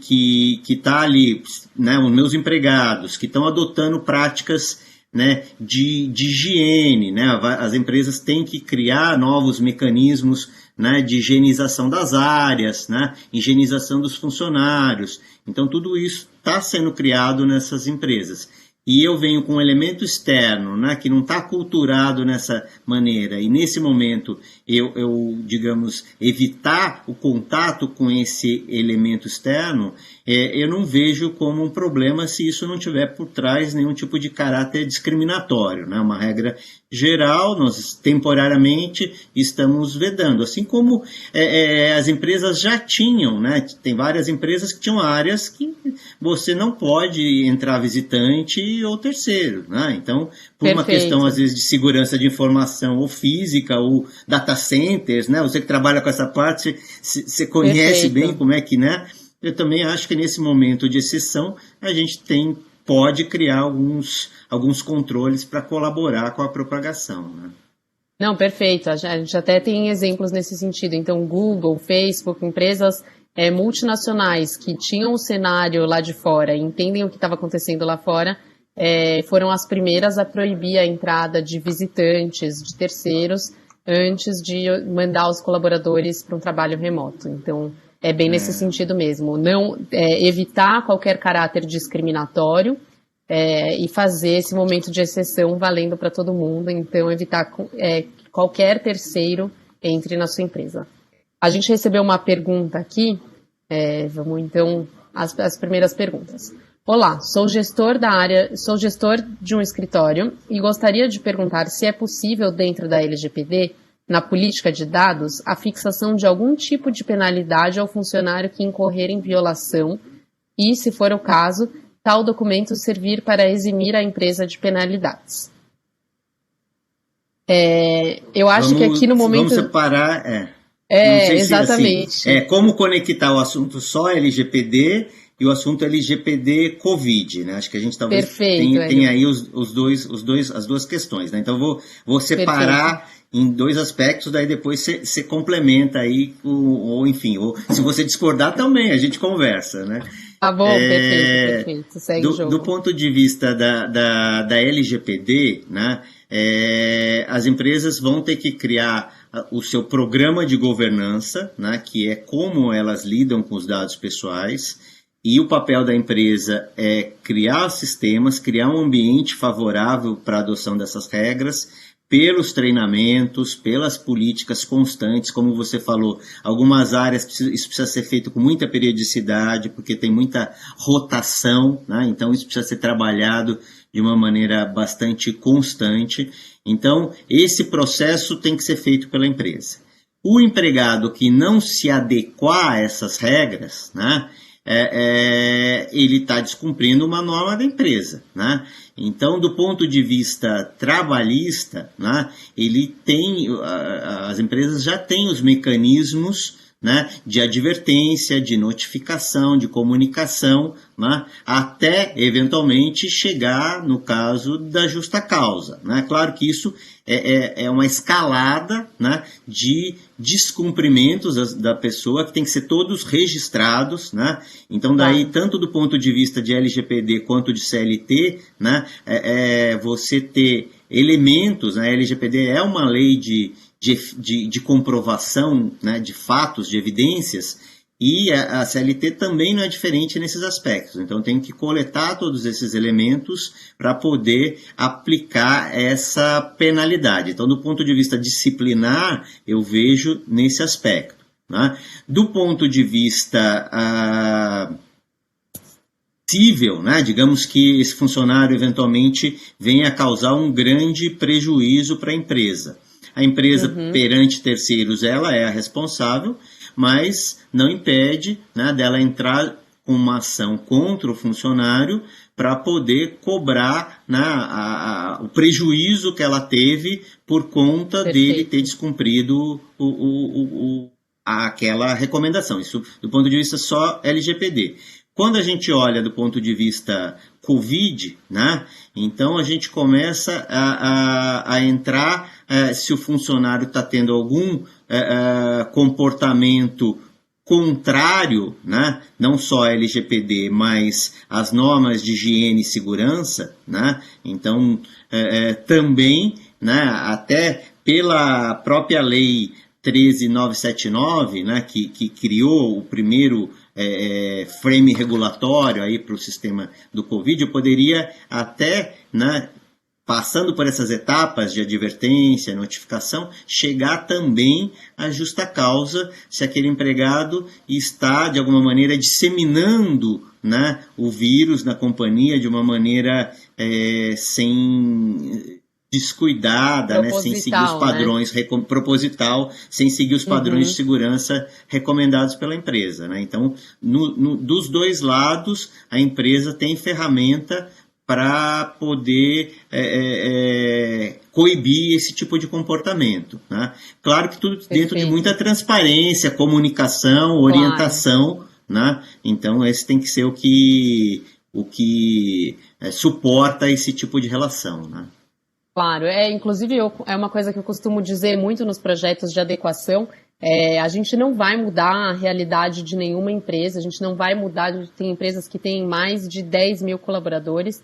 está ali, né, os meus empregados, que estão adotando práticas, né, de higiene, né, as empresas têm que criar novos mecanismos, né, de higienização das áreas, né, higienização dos funcionários. Então, tudo isso está sendo criado nessas empresas. E eu venho com um elemento externo, né, que não está culturado nessa maneira, e nesse momento eu, digamos, evitar o contato com esse elemento externo, eu não vejo como um problema se isso não tiver por trás nenhum tipo de caráter discriminatório, né? Uma regra geral, nós temporariamente estamos vedando, assim como as empresas já tinham, né? Tem várias empresas que tinham áreas que você não pode entrar visitante ou terceiro, né? Então, por uma questão, às vezes, de segurança de informação ou física, ou data centers, né? Você que trabalha com essa parte, você conhece bem como é que, né? Eu também acho que nesse momento de exceção, a gente pode criar alguns controles para colaborar com a propagação, né? Não, perfeito. A gente até tem exemplos nesse sentido. Então, Google, Facebook, empresas multinacionais que tinham o cenário lá de fora e entendem o que estava acontecendo lá fora, foram as primeiras a proibir a entrada de visitantes, de terceiros, antes de mandar os colaboradores para um trabalho remoto. Então, é bem nesse sentido mesmo. Não evitar qualquer caráter discriminatório e fazer esse momento de exceção valendo para todo mundo. Então, evitar que qualquer terceiro entre na sua empresa. A gente recebeu uma pergunta aqui. Vamos então às primeiras perguntas. Olá, sou gestor de um escritório e gostaria de perguntar se é possível, dentro da LGPD, na política de dados, a fixação de algum tipo de penalidade ao funcionário que incorrer em violação e, se for o caso, tal documento servir para eximir a empresa de penalidades. Eu acho que aqui no momento... Vamos separar... exatamente. Se, assim, como conectar o assunto só LGPD e o assunto LGPD Covid, né? Acho que a gente talvez tem aí as duas questões, né? Então vou separar em dois aspectos, daí depois você complementa aí, ou enfim, ou se você discordar também, a gente conversa, né? Tá bom, perfeito. Segue o jogo. Do ponto de vista da LGPD, né? As empresas vão ter que criar o seu programa de governança, né? Que é como elas lidam com os dados pessoais. E o papel da empresa é criar sistemas, criar um ambiente favorável para a adoção dessas regras, pelos treinamentos, pelas políticas constantes, como você falou, algumas áreas isso precisa ser feito com muita periodicidade, porque tem muita rotação, né? Então isso precisa ser trabalhado de uma maneira bastante constante. Então esse processo tem que ser feito pela empresa. O empregado que não se adequar a essas regras, né? ele está descumprindo uma norma da empresa, né? Então, do ponto de vista trabalhista, né, as empresas já têm os mecanismos, né, de advertência, de notificação, de comunicação, né, até eventualmente chegar no caso da justa causa, né? Claro que isso é uma escalada, né, de descumprimentos da pessoa, que tem que ser todos registrados, né? Então daí, tanto do ponto de vista de LGPD quanto de CLT, né, você ter elementos, né? A LGPD é uma lei de comprovação, né, de fatos, de evidências, e a CLT também não é diferente nesses aspectos. Então tem que coletar todos esses elementos para poder aplicar essa penalidade. Então, do ponto de vista disciplinar, eu vejo nesse aspecto, né? Do ponto de vista civil, né, digamos que esse funcionário eventualmente venha a causar um grande prejuízo para a empresa. A empresa, perante terceiros, ela é a responsável, mas não impede, né, dela entrar com uma ação contra o funcionário para poder cobrar, né, o prejuízo que ela teve por conta dele ter descumprido aquela recomendação. Isso do ponto de vista só LGPD. Quando a gente olha do ponto de vista Covid, né, então a gente começa a entrar, se o funcionário está tendo algum comportamento contrário, né, não só a LGPD, mas as normas de higiene e segurança, né, então também, né, até pela própria lei 13.979, né, que criou o primeiro frame regulatório para o sistema do Covid, eu poderia até, né, passando por essas etapas de advertência, notificação, chegar também à justa causa se aquele empregado está, de alguma maneira, disseminando, né, o vírus na companhia de uma maneira sem descuidada, né, sem seguir os padrões, né, proposital, sem seguir os padrões de segurança recomendados pela empresa, né? Então, dos dois lados, a empresa tem ferramenta para poder coibir esse tipo de comportamento, né? Claro que tudo dentro de muita transparência, comunicação, orientação, né? Então esse tem que ser o que suporta esse tipo de relação, né? Claro, inclusive é uma coisa que eu costumo dizer muito nos projetos de adequação. A gente não vai mudar a realidade de nenhuma empresa, a gente não vai mudar, tem empresas que têm mais de 10 mil colaboradores,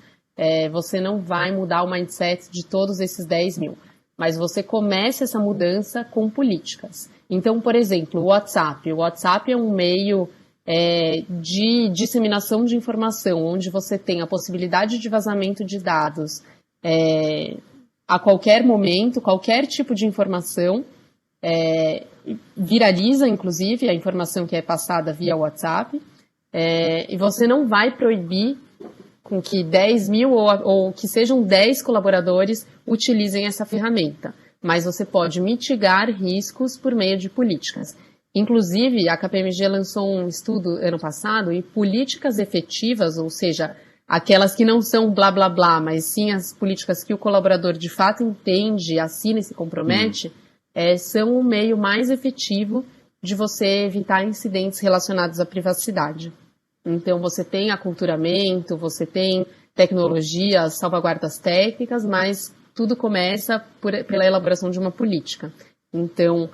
você não vai mudar o mindset de todos esses 10 mil, mas você começa essa mudança com políticas. Então, por exemplo, o WhatsApp é um meio de disseminação de informação, onde você tem a possibilidade de vazamento de dados a qualquer momento, qualquer tipo de informação, viraliza, inclusive, a informação que é passada via WhatsApp, e você não vai proibir com que 10 mil ou que sejam 10 colaboradores utilizem essa ferramenta, mas você pode mitigar riscos por meio de políticas. Inclusive, a KPMG lançou um estudo ano passado e políticas efetivas, ou seja, aquelas que não são blá blá blá, mas sim as políticas que o colaborador de fato entende, assina e se compromete, são o meio mais efetivo de você evitar incidentes relacionados à privacidade. Então, você tem aculturamento, você tem tecnologia, salvaguardas técnicas, mas tudo começa pela elaboração de uma política. Então,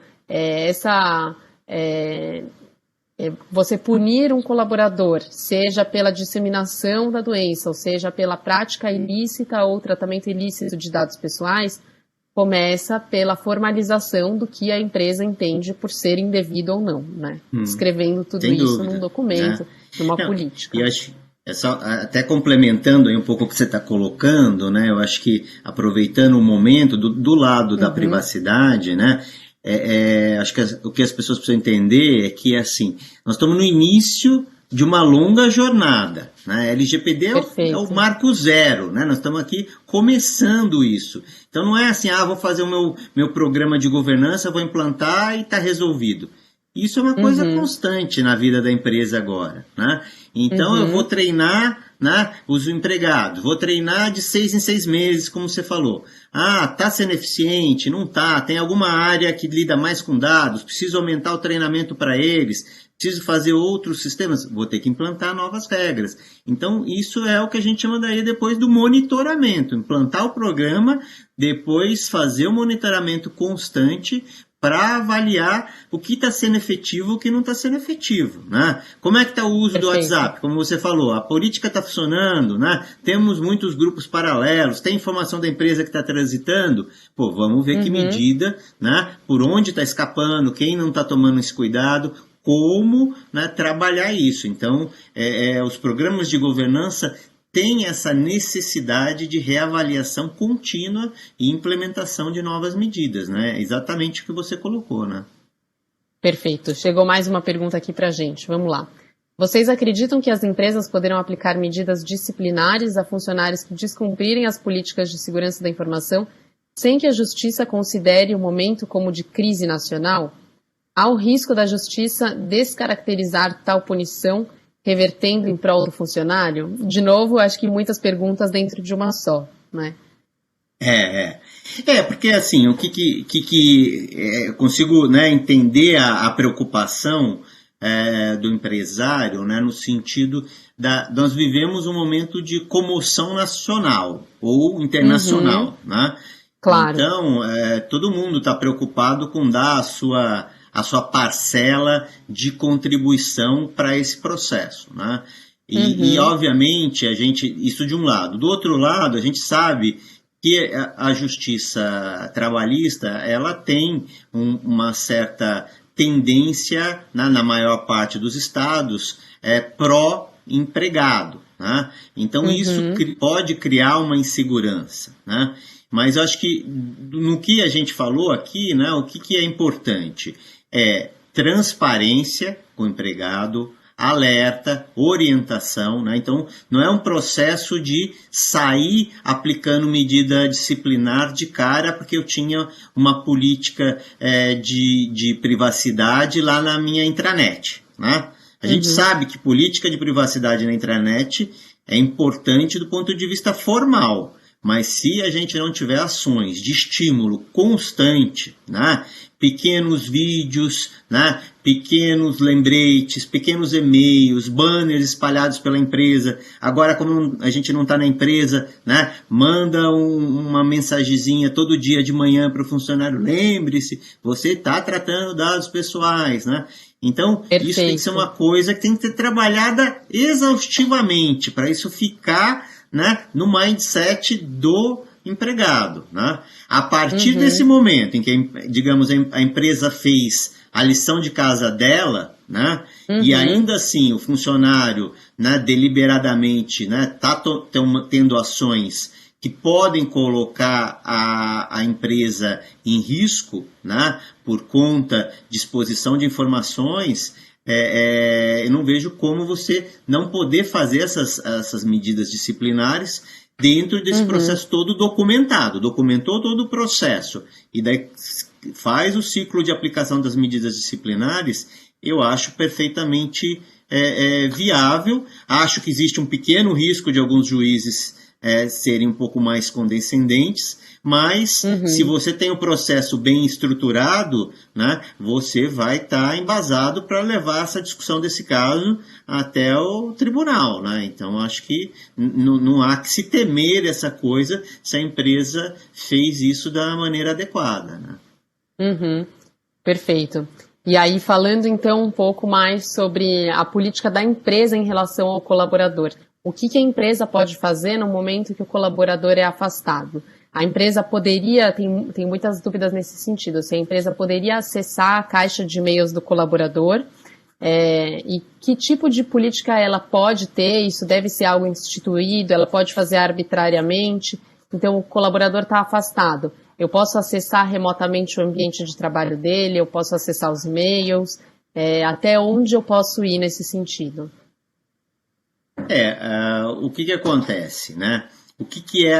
você punir um colaborador, seja pela disseminação da doença, ou seja pela prática ilícita ou tratamento ilícito de dados pessoais, começa pela formalização do que a empresa entende por ser indevido ou não, né? Escrevendo tudo isso num documento, numa política. E acho, até complementando aí um pouco o que você está colocando, né? Eu acho que aproveitando o momento do lado da privacidade, né? Acho que o que as pessoas precisam entender é que, assim, nós estamos no início de uma longa jornada, né? LGPD é o marco zero, né? Nós estamos aqui começando isso. Então não é assim, vou fazer o meu programa de governança, vou implantar e está resolvido. Isso é uma coisa constante na vida da empresa agora, né? Então eu vou treinar, né, os empregados, vou treinar de 6 em 6 meses, como você falou. Ah, tá sendo eficiente? Não tá? Tem alguma área que lida mais com dados? Preciso aumentar o treinamento para eles? Preciso fazer outros sistemas? Vou ter que implantar novas regras. Então, isso é o que a gente chama daí depois do monitoramento. Implantar o programa, depois fazer o monitoramento constante para avaliar o que está sendo efetivo e o que não está sendo efetivo, né? Como é que está o uso do WhatsApp? Como você falou, a política está funcionando, né? Temos muitos grupos paralelos, tem informação da empresa que está transitando, pô, vamos ver que medida, né? Por onde está escapando, quem não está tomando esse cuidado, como, né, trabalhar isso. Então, os programas de governança tem essa necessidade de reavaliação contínua e implementação de novas medidas, né? Exatamente o que você colocou, né? Perfeito. Chegou mais uma pergunta aqui para a gente. Vamos lá. Vocês acreditam que as empresas poderão aplicar medidas disciplinares a funcionários que descumprirem as políticas de segurança da informação sem que a Justiça considere o momento como de crise nacional? Há o risco da Justiça descaracterizar tal punição revertendo em prol do funcionário? De novo, acho que muitas perguntas dentro de uma só, né? Porque assim, o que eu consigo, né, entender a preocupação do empresário, né, no sentido nós vivemos um momento de comoção nacional ou internacional, né? Claro. Então, todo mundo está preocupado com dar a sua parcela de contribuição para esse processo, né? E obviamente, isso de um lado. Do outro lado, a gente sabe que a justiça trabalhista, ela tem uma certa tendência, né, na maior parte dos estados, pró-empregado, né? Então, isso pode criar uma insegurança, né? Mas eu acho que no que a gente falou aqui, né, o que é importante? Transparência com o empregado, alerta, orientação, né? Então, não é um processo de sair aplicando medida disciplinar de cara porque eu tinha uma política de privacidade lá na minha intranet, né? A gente sabe que política de privacidade na intranet é importante do ponto de vista formal, mas se a gente não tiver ações de estímulo constante, né? Pequenos vídeos, né? Pequenos lembretes, pequenos e-mails, banners espalhados pela empresa. Agora, como a gente não está na empresa, né? Manda uma mensagenzinha todo dia de manhã para o funcionário. Lembre-se, você está tratando dados pessoais, né? Então, Perfeito. Isso tem que ser uma coisa que tem que ser trabalhada exaustivamente para isso ficar, né, no mindset do empregado, né? A partir desse momento em que, digamos, a empresa fez a lição de casa dela, né, e ainda assim o funcionário, né, deliberadamente, né, tá tendo ações que podem colocar a empresa em risco, né, por conta de exposição de informações, eu não vejo como você não poder fazer essas medidas disciplinares dentro desse processo todo documentado. Documentou todo o processo e daí faz o ciclo de aplicação das medidas disciplinares, eu acho perfeitamente viável. Acho que existe um pequeno risco de alguns juízes serem um pouco mais condescendentes, mas se você tem o processo bem estruturado, né, você vai estar embasado para levar essa discussão desse caso até o tribunal, né? Então, acho que não há que se temer essa coisa se a empresa fez isso da maneira adequada, né? Perfeito. E aí, falando então um pouco mais sobre a política da empresa em relação ao colaborador. O que a empresa pode fazer no momento que o colaborador é afastado? A empresa poderia, tem muitas dúvidas nesse sentido, se a empresa poderia acessar a caixa de e-mails do colaborador, e que tipo de política ela pode ter, isso deve ser algo instituído, ela pode fazer arbitrariamente, então o colaborador está afastado. Eu posso acessar remotamente o ambiente de trabalho dele, eu posso acessar os e-mails, até onde eu posso ir nesse sentido? O que acontece, né? O que é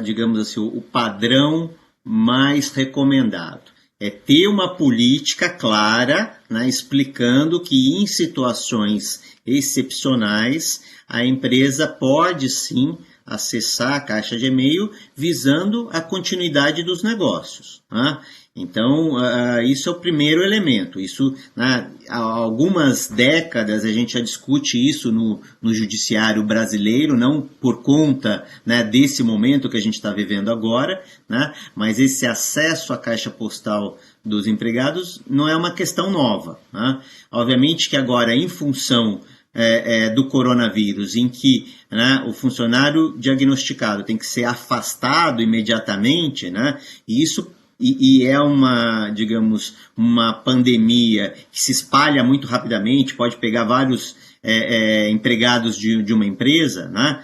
digamos assim, o padrão mais recomendado? É ter uma política clara, né, explicando que em situações excepcionais a empresa pode sim acessar a caixa de e-mail visando a continuidade dos negócios, né? Então, isso é o primeiro elemento. Isso, né, há algumas décadas a gente já discute isso no judiciário brasileiro, não por conta, né, desse momento que a gente está vivendo agora, né, mas esse acesso à caixa postal dos empregados não é uma questão nova, né? Obviamente que agora, em função do coronavírus, em que, né, o funcionário diagnosticado tem que ser afastado imediatamente, né, e isso é uma, digamos, uma pandemia que se espalha muito rapidamente, pode pegar vários empregados de uma empresa, né?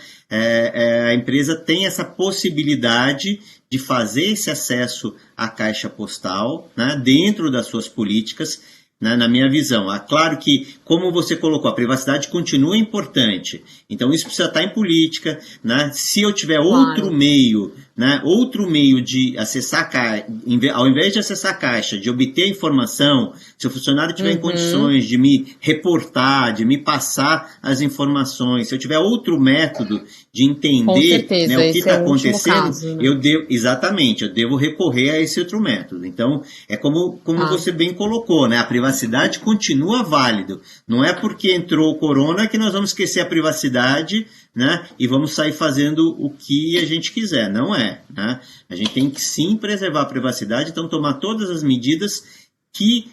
A empresa tem essa possibilidade de fazer esse acesso à caixa postal, né, dentro das suas políticas, né, na minha visão. É claro que, como você colocou, a privacidade continua importante, então isso precisa estar em política, né? Se eu tiver outro meio, né, outro meio de acessar a caixa, ao invés de acessar a caixa, de obter informação, se o funcionário tiver em condições de me reportar, de me passar as informações, se eu tiver outro método de entender, né, o que está acontecendo, caso, né? Eu devo recorrer a esse outro método. Então, é como você bem colocou, né? A privacidade continua válida. Não é porque entrou o corona que nós vamos esquecer a privacidade, né, e vamos sair fazendo o que a gente quiser. Não é, né? A gente tem que sim preservar a privacidade, então tomar todas as medidas que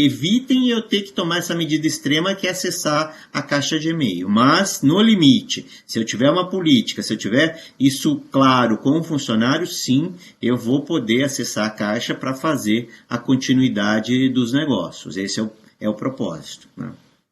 evitem eu ter que tomar essa medida extrema, que é acessar a caixa de e-mail. Mas, no limite, se eu tiver uma política, se eu tiver isso claro com o funcionário, sim, eu vou poder acessar a caixa para fazer a continuidade dos negócios. Esse é o propósito, né?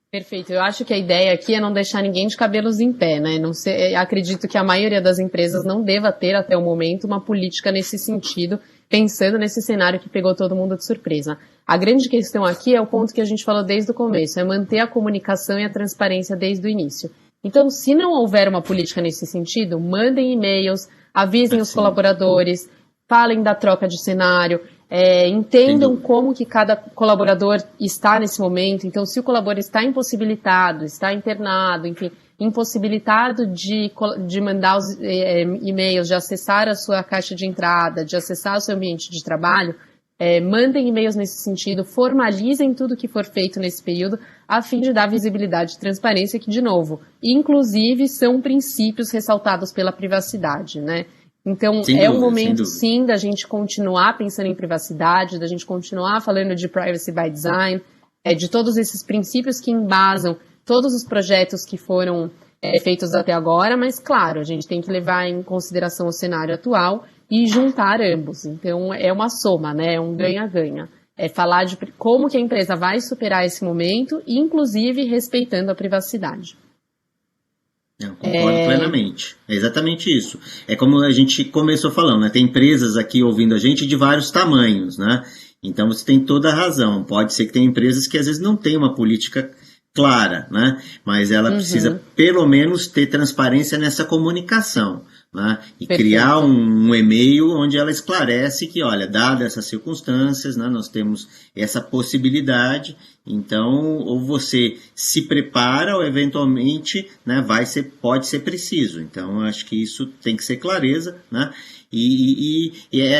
Perfeito. Eu acho que a ideia aqui é não deixar ninguém de cabelos em pé, né? Não sei, acredito que a maioria das empresas não deva ter até o momento uma política nesse sentido, pensando nesse cenário que pegou todo mundo de surpresa. A grande questão aqui é o ponto que a gente falou desde o começo, é manter a comunicação e a transparência desde o início. Então, se não houver uma política nesse sentido, mandem e-mails, avisem os colaboradores, falem da troca de cenário, entendam como que cada colaborador está nesse momento. Então, se o colaborador está impossibilitado, está internado, enfim, impossibilitado de mandar os e-mails, de acessar a sua caixa de entrada, de acessar o seu ambiente de trabalho, mandem e-mails nesse sentido, formalizem tudo que for feito nesse período, a fim de dar visibilidade e transparência, que, de novo, inclusive são princípios ressaltados pela privacidade, né? Então, um momento, sim, da gente continuar pensando em privacidade, da gente continuar falando de privacy by design, de todos esses princípios que embasam todos os projetos que foram feitos até agora, mas, claro, a gente tem que levar em consideração o cenário atual e juntar ambos. Então, é uma soma, né? É um ganha-ganha. É falar de como que a empresa vai superar esse momento, inclusive respeitando a privacidade. Eu concordo plenamente. É exatamente isso. É como a gente começou falando, né? Tem empresas aqui ouvindo a gente de vários tamanhos, né? Então você tem toda a razão. Pode ser que tenha empresas que às vezes não têm uma política clara, né? Mas ela precisa pelo menos ter transparência nessa comunicação, né? E criar um e-mail onde ela esclarece que, olha, dadas essas circunstâncias, né, nós temos essa possibilidade, então ou você se prepara ou eventualmente, né, pode ser preciso. Então acho que isso tem que ser clareza, né?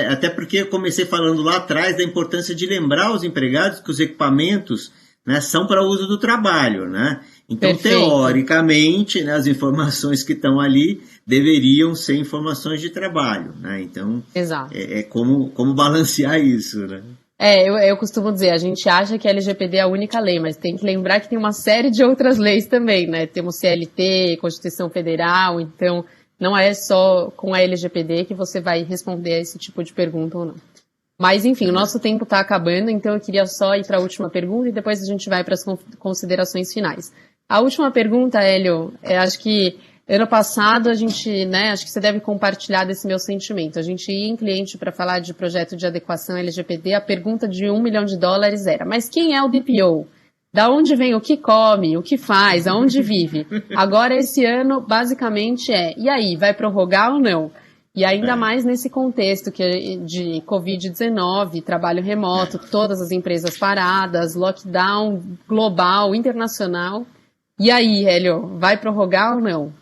Até porque eu comecei falando lá atrás da importância de lembrar os empregados que os equipamentos, né, são para uso do trabalho, né? Então, teoricamente, né, as informações que estão ali deveriam ser informações de trabalho, né? Então, como balancear isso, né? Eu costumo dizer, a gente acha que a LGPD é a única lei, mas tem que lembrar que tem uma série de outras leis também, né? Temos CLT, Constituição Federal, então não é só com a LGPD que você vai responder a esse tipo de pergunta ou não. Mas, enfim, o nosso tempo está acabando, então eu queria só ir para a última pergunta e depois a gente vai para as considerações finais. A última pergunta, Hélio, acho que ano passado a gente, né, acho que você deve compartilhar desse meu sentimento. A gente ia em cliente para falar de projeto de adequação LGPD, a pergunta de $1 milhão era, mas quem é o DPO? Da onde vem, o que come, o que faz, aonde vive? Agora, esse ano, basicamente e aí, vai prorrogar ou não? E ainda mais nesse contexto de Covid-19, trabalho remoto, todas as empresas paradas, lockdown global, internacional. E aí, Hélio, vai prorrogar ou não?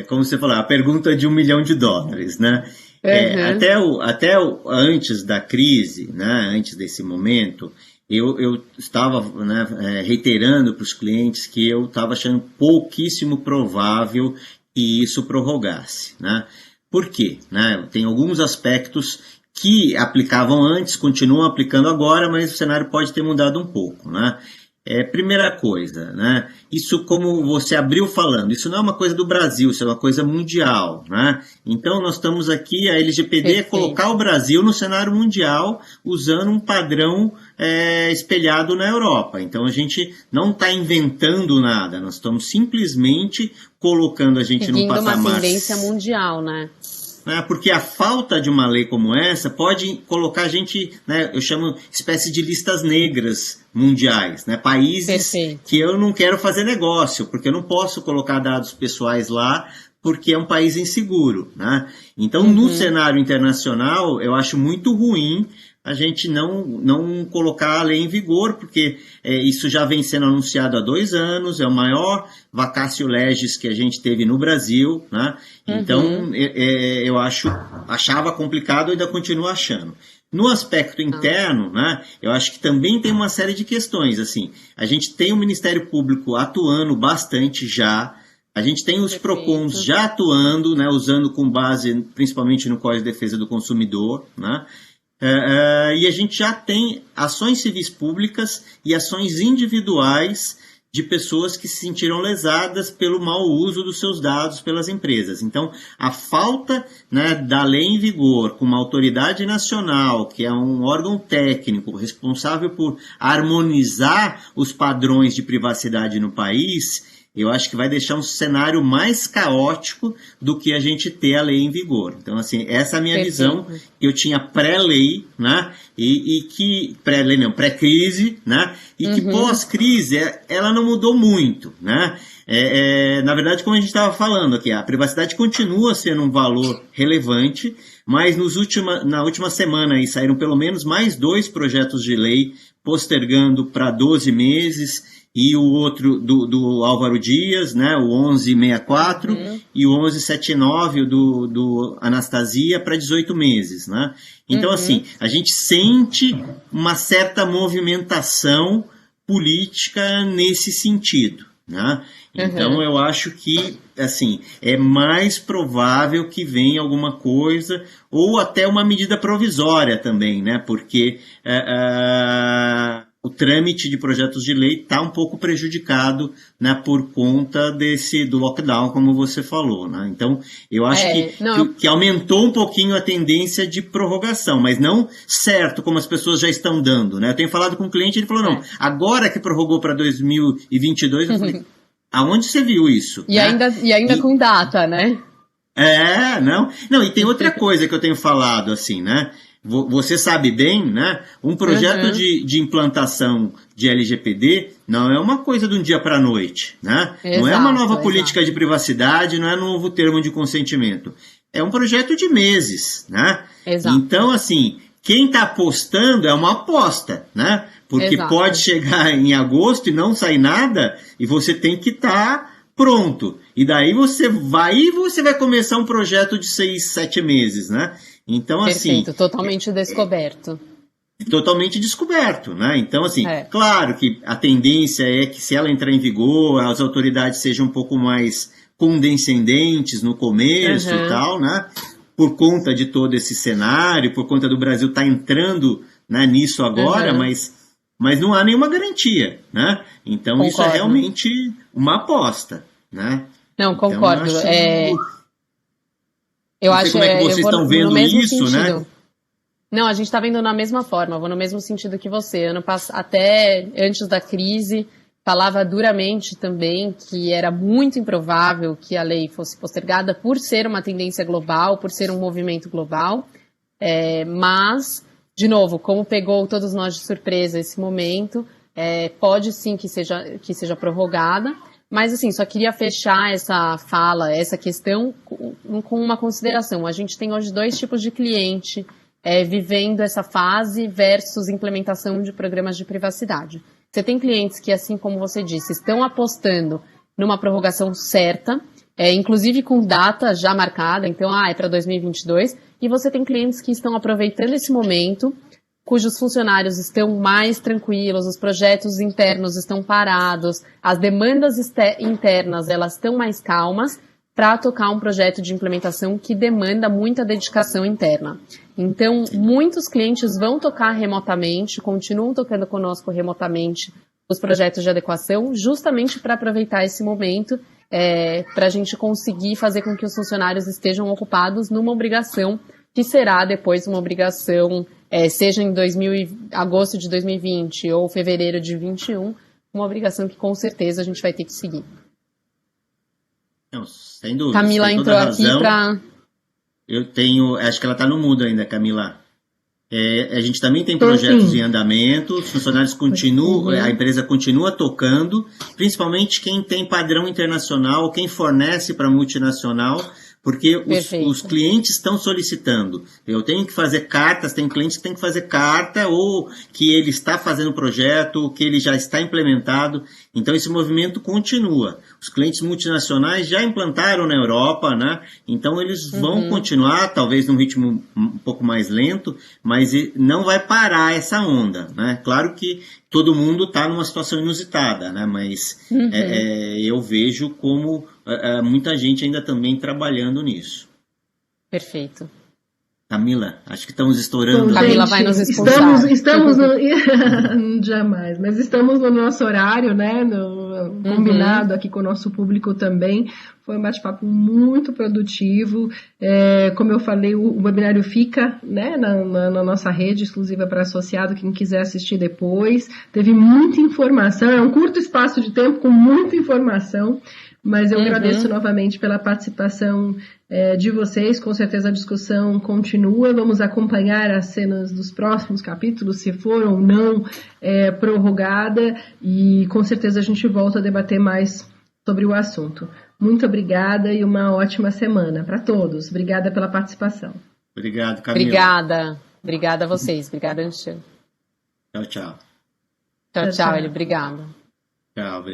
Como você falou, a pergunta de $1 milhão, né? Antes da crise, né, antes desse momento, eu estava, né, reiterando para os clientes que eu estava achando pouquíssimo provável que isso prorrogasse, né? Por quê? Né? Tem alguns aspectos que aplicavam antes, continuam aplicando agora, mas o cenário pode ter mudado um pouco, né? Primeira coisa, né? Isso, como você abriu falando, isso não é uma coisa do Brasil, isso é uma coisa mundial, né? Então nós estamos aqui, a LGPD é colocar o Brasil no cenário mundial usando um padrão espelhado na Europa. Então a gente não está inventando nada, nós estamos simplesmente colocando a gente num patamar... uma tendência mundial, né? Porque a falta de uma lei como essa pode colocar a gente, né, eu chamo espécie de listas negras mundiais, né, países que eu não quero fazer negócio, porque eu não posso colocar dados pessoais lá, porque é um país inseguro, né? Então, no cenário internacional, eu acho muito ruim a gente não colocar a lei em vigor, porque isso já vem sendo anunciado há 2 anos, é o maior vacatio legis que a gente teve no Brasil, né? Então, eu achava complicado e ainda continuo achando. No aspecto interno, né, eu acho que também tem uma série de questões. Assim, a gente tem o Ministério Público atuando bastante já, a gente tem os PROCONs já atuando, né, usando com base principalmente no Código de Defesa do Consumidor, né? E a gente já tem ações civis públicas e ações individuais de pessoas que se sentiram lesadas pelo mau uso dos seus dados pelas empresas. Então, a falta, né, da lei em vigor com uma autoridade nacional, que é um órgão técnico responsável por harmonizar os padrões de privacidade no país, eu acho que vai deixar um cenário mais caótico do que a gente ter a lei em vigor. Então, assim, essa é a minha visão. Eu tinha pré-lei, né? Pré-lei não, pré-crise, né? E que pós-crise, ela não mudou muito, né? Na verdade, como a gente estava falando aqui, a privacidade continua sendo um valor relevante, mas na última semana aí saíram pelo menos mais 2 projetos de lei postergando para 12 meses, e o outro do Álvaro Dias, né, o 1164, e o 1179, do Anastasia, para 18 meses. Né? Então, assim, a gente sente uma certa movimentação política nesse sentido. Né? Então, eu acho que, assim, é mais provável que venha alguma coisa, ou até uma medida provisória também, né? Porque o trâmite de projetos de lei está um pouco prejudicado, né, por conta do lockdown, como você falou. Né? Então, eu acho que aumentou um pouquinho a tendência de prorrogação, mas não certo, como as pessoas já estão dando. Né? Eu tenho falado com um cliente, ele falou, não, agora que prorrogou para 2022, eu falei, aonde você viu isso? E, né? ainda com data, né? Não, e tem outra coisa que eu tenho falado, assim, né? Você sabe bem, né? Um projeto de implantação de LGPD não é uma coisa de um dia para a noite, né? Não é uma nova política de privacidade, não é um novo termo de consentimento. É um projeto de meses, né? Exato. Então, assim, quem está apostando é uma aposta, né? Porque pode chegar em agosto e não sair nada e você tem que estar pronto. E daí você vai começar um projeto de 6, 7 meses, né? Então, perfeito, assim... totalmente descoberto. Totalmente descoberto, né? Então, assim, claro que a tendência é que se ela entrar em vigor, as autoridades sejam um pouco mais condescendentes no começo e tal, né? Por conta de todo esse cenário, por conta do Brasil estar entrando, né, nisso agora, mas não há nenhuma garantia, né? Então, concordo. Isso é realmente uma aposta, né? Não, concordo. Então, eu acho como é que vocês estão vendo isso, sentido. Né? Não, a gente está vendo na mesma forma, vou no mesmo sentido que você. Até antes da crise, falava duramente também que era muito improvável que a lei fosse postergada por ser uma tendência global, por ser um movimento global. Mas, de novo, como pegou todos nós de surpresa esse momento, pode sim que seja prorrogada. Mas, assim, só queria fechar essa fala, essa questão com uma consideração. A gente tem hoje 2 tipos de cliente vivendo essa fase versus implementação de programas de privacidade. Você tem clientes que, assim como você disse, estão apostando numa prorrogação certa, inclusive com data já marcada, então, é para 2022, e você tem clientes que estão aproveitando esse momento, cujos funcionários estão mais tranquilos, os projetos internos estão parados, as demandas internas elas estão mais calmas para tocar um projeto de implementação que demanda muita dedicação interna. Então, muitos clientes vão tocar remotamente, continuam tocando conosco remotamente os projetos de adequação, justamente para aproveitar esse momento, para a gente conseguir fazer com que os funcionários estejam ocupados numa obrigação que será depois uma obrigação, seja em agosto de 2020 ou fevereiro de 2021, uma obrigação que com certeza a gente vai ter que seguir. Não, sem dúvida. Camila entrou aqui para... Acho que ela está no mudo ainda, Camila. A gente também tem projetos em andamento, os funcionários continuam, a empresa continua tocando, principalmente quem tem padrão internacional, quem fornece para multinacional, porque os clientes estão solicitando. Eu tenho que fazer cartas, tem clientes que têm que fazer carta, ou que ele está fazendo projeto, que ele já está implementado. Então, esse movimento continua. Os clientes multinacionais já implantaram na Europa, né? Então, eles vão continuar, talvez num ritmo um pouco mais lento, mas não vai parar essa onda, né? Claro que todo mundo está numa situação inusitada, né? Mas eu vejo como muita gente ainda também trabalhando nisso. Perfeito. Camila, acho que estamos estourando. Camila vai nos expulsar. Estamos jamais, mas estamos no nosso horário, né? Combinado aqui com o nosso público também. Foi um bate-papo muito produtivo. Como eu falei, o webinário fica, né, na nossa rede exclusiva para associado, quem quiser assistir depois. Teve muita informação, é um curto espaço de tempo com muita informação. Mas eu agradeço novamente pela participação de vocês. Com certeza a discussão continua. Vamos acompanhar as cenas dos próximos capítulos, se for ou não prorrogada. E com certeza a gente volta a debater mais sobre o assunto. Muito obrigada e uma ótima semana para todos. Obrigada pela participação. Obrigado, Camila. Obrigada a vocês. Obrigada, Anchel. Tchau, tchau. Tchau, Eli. Obrigada. Tchau, obrigado.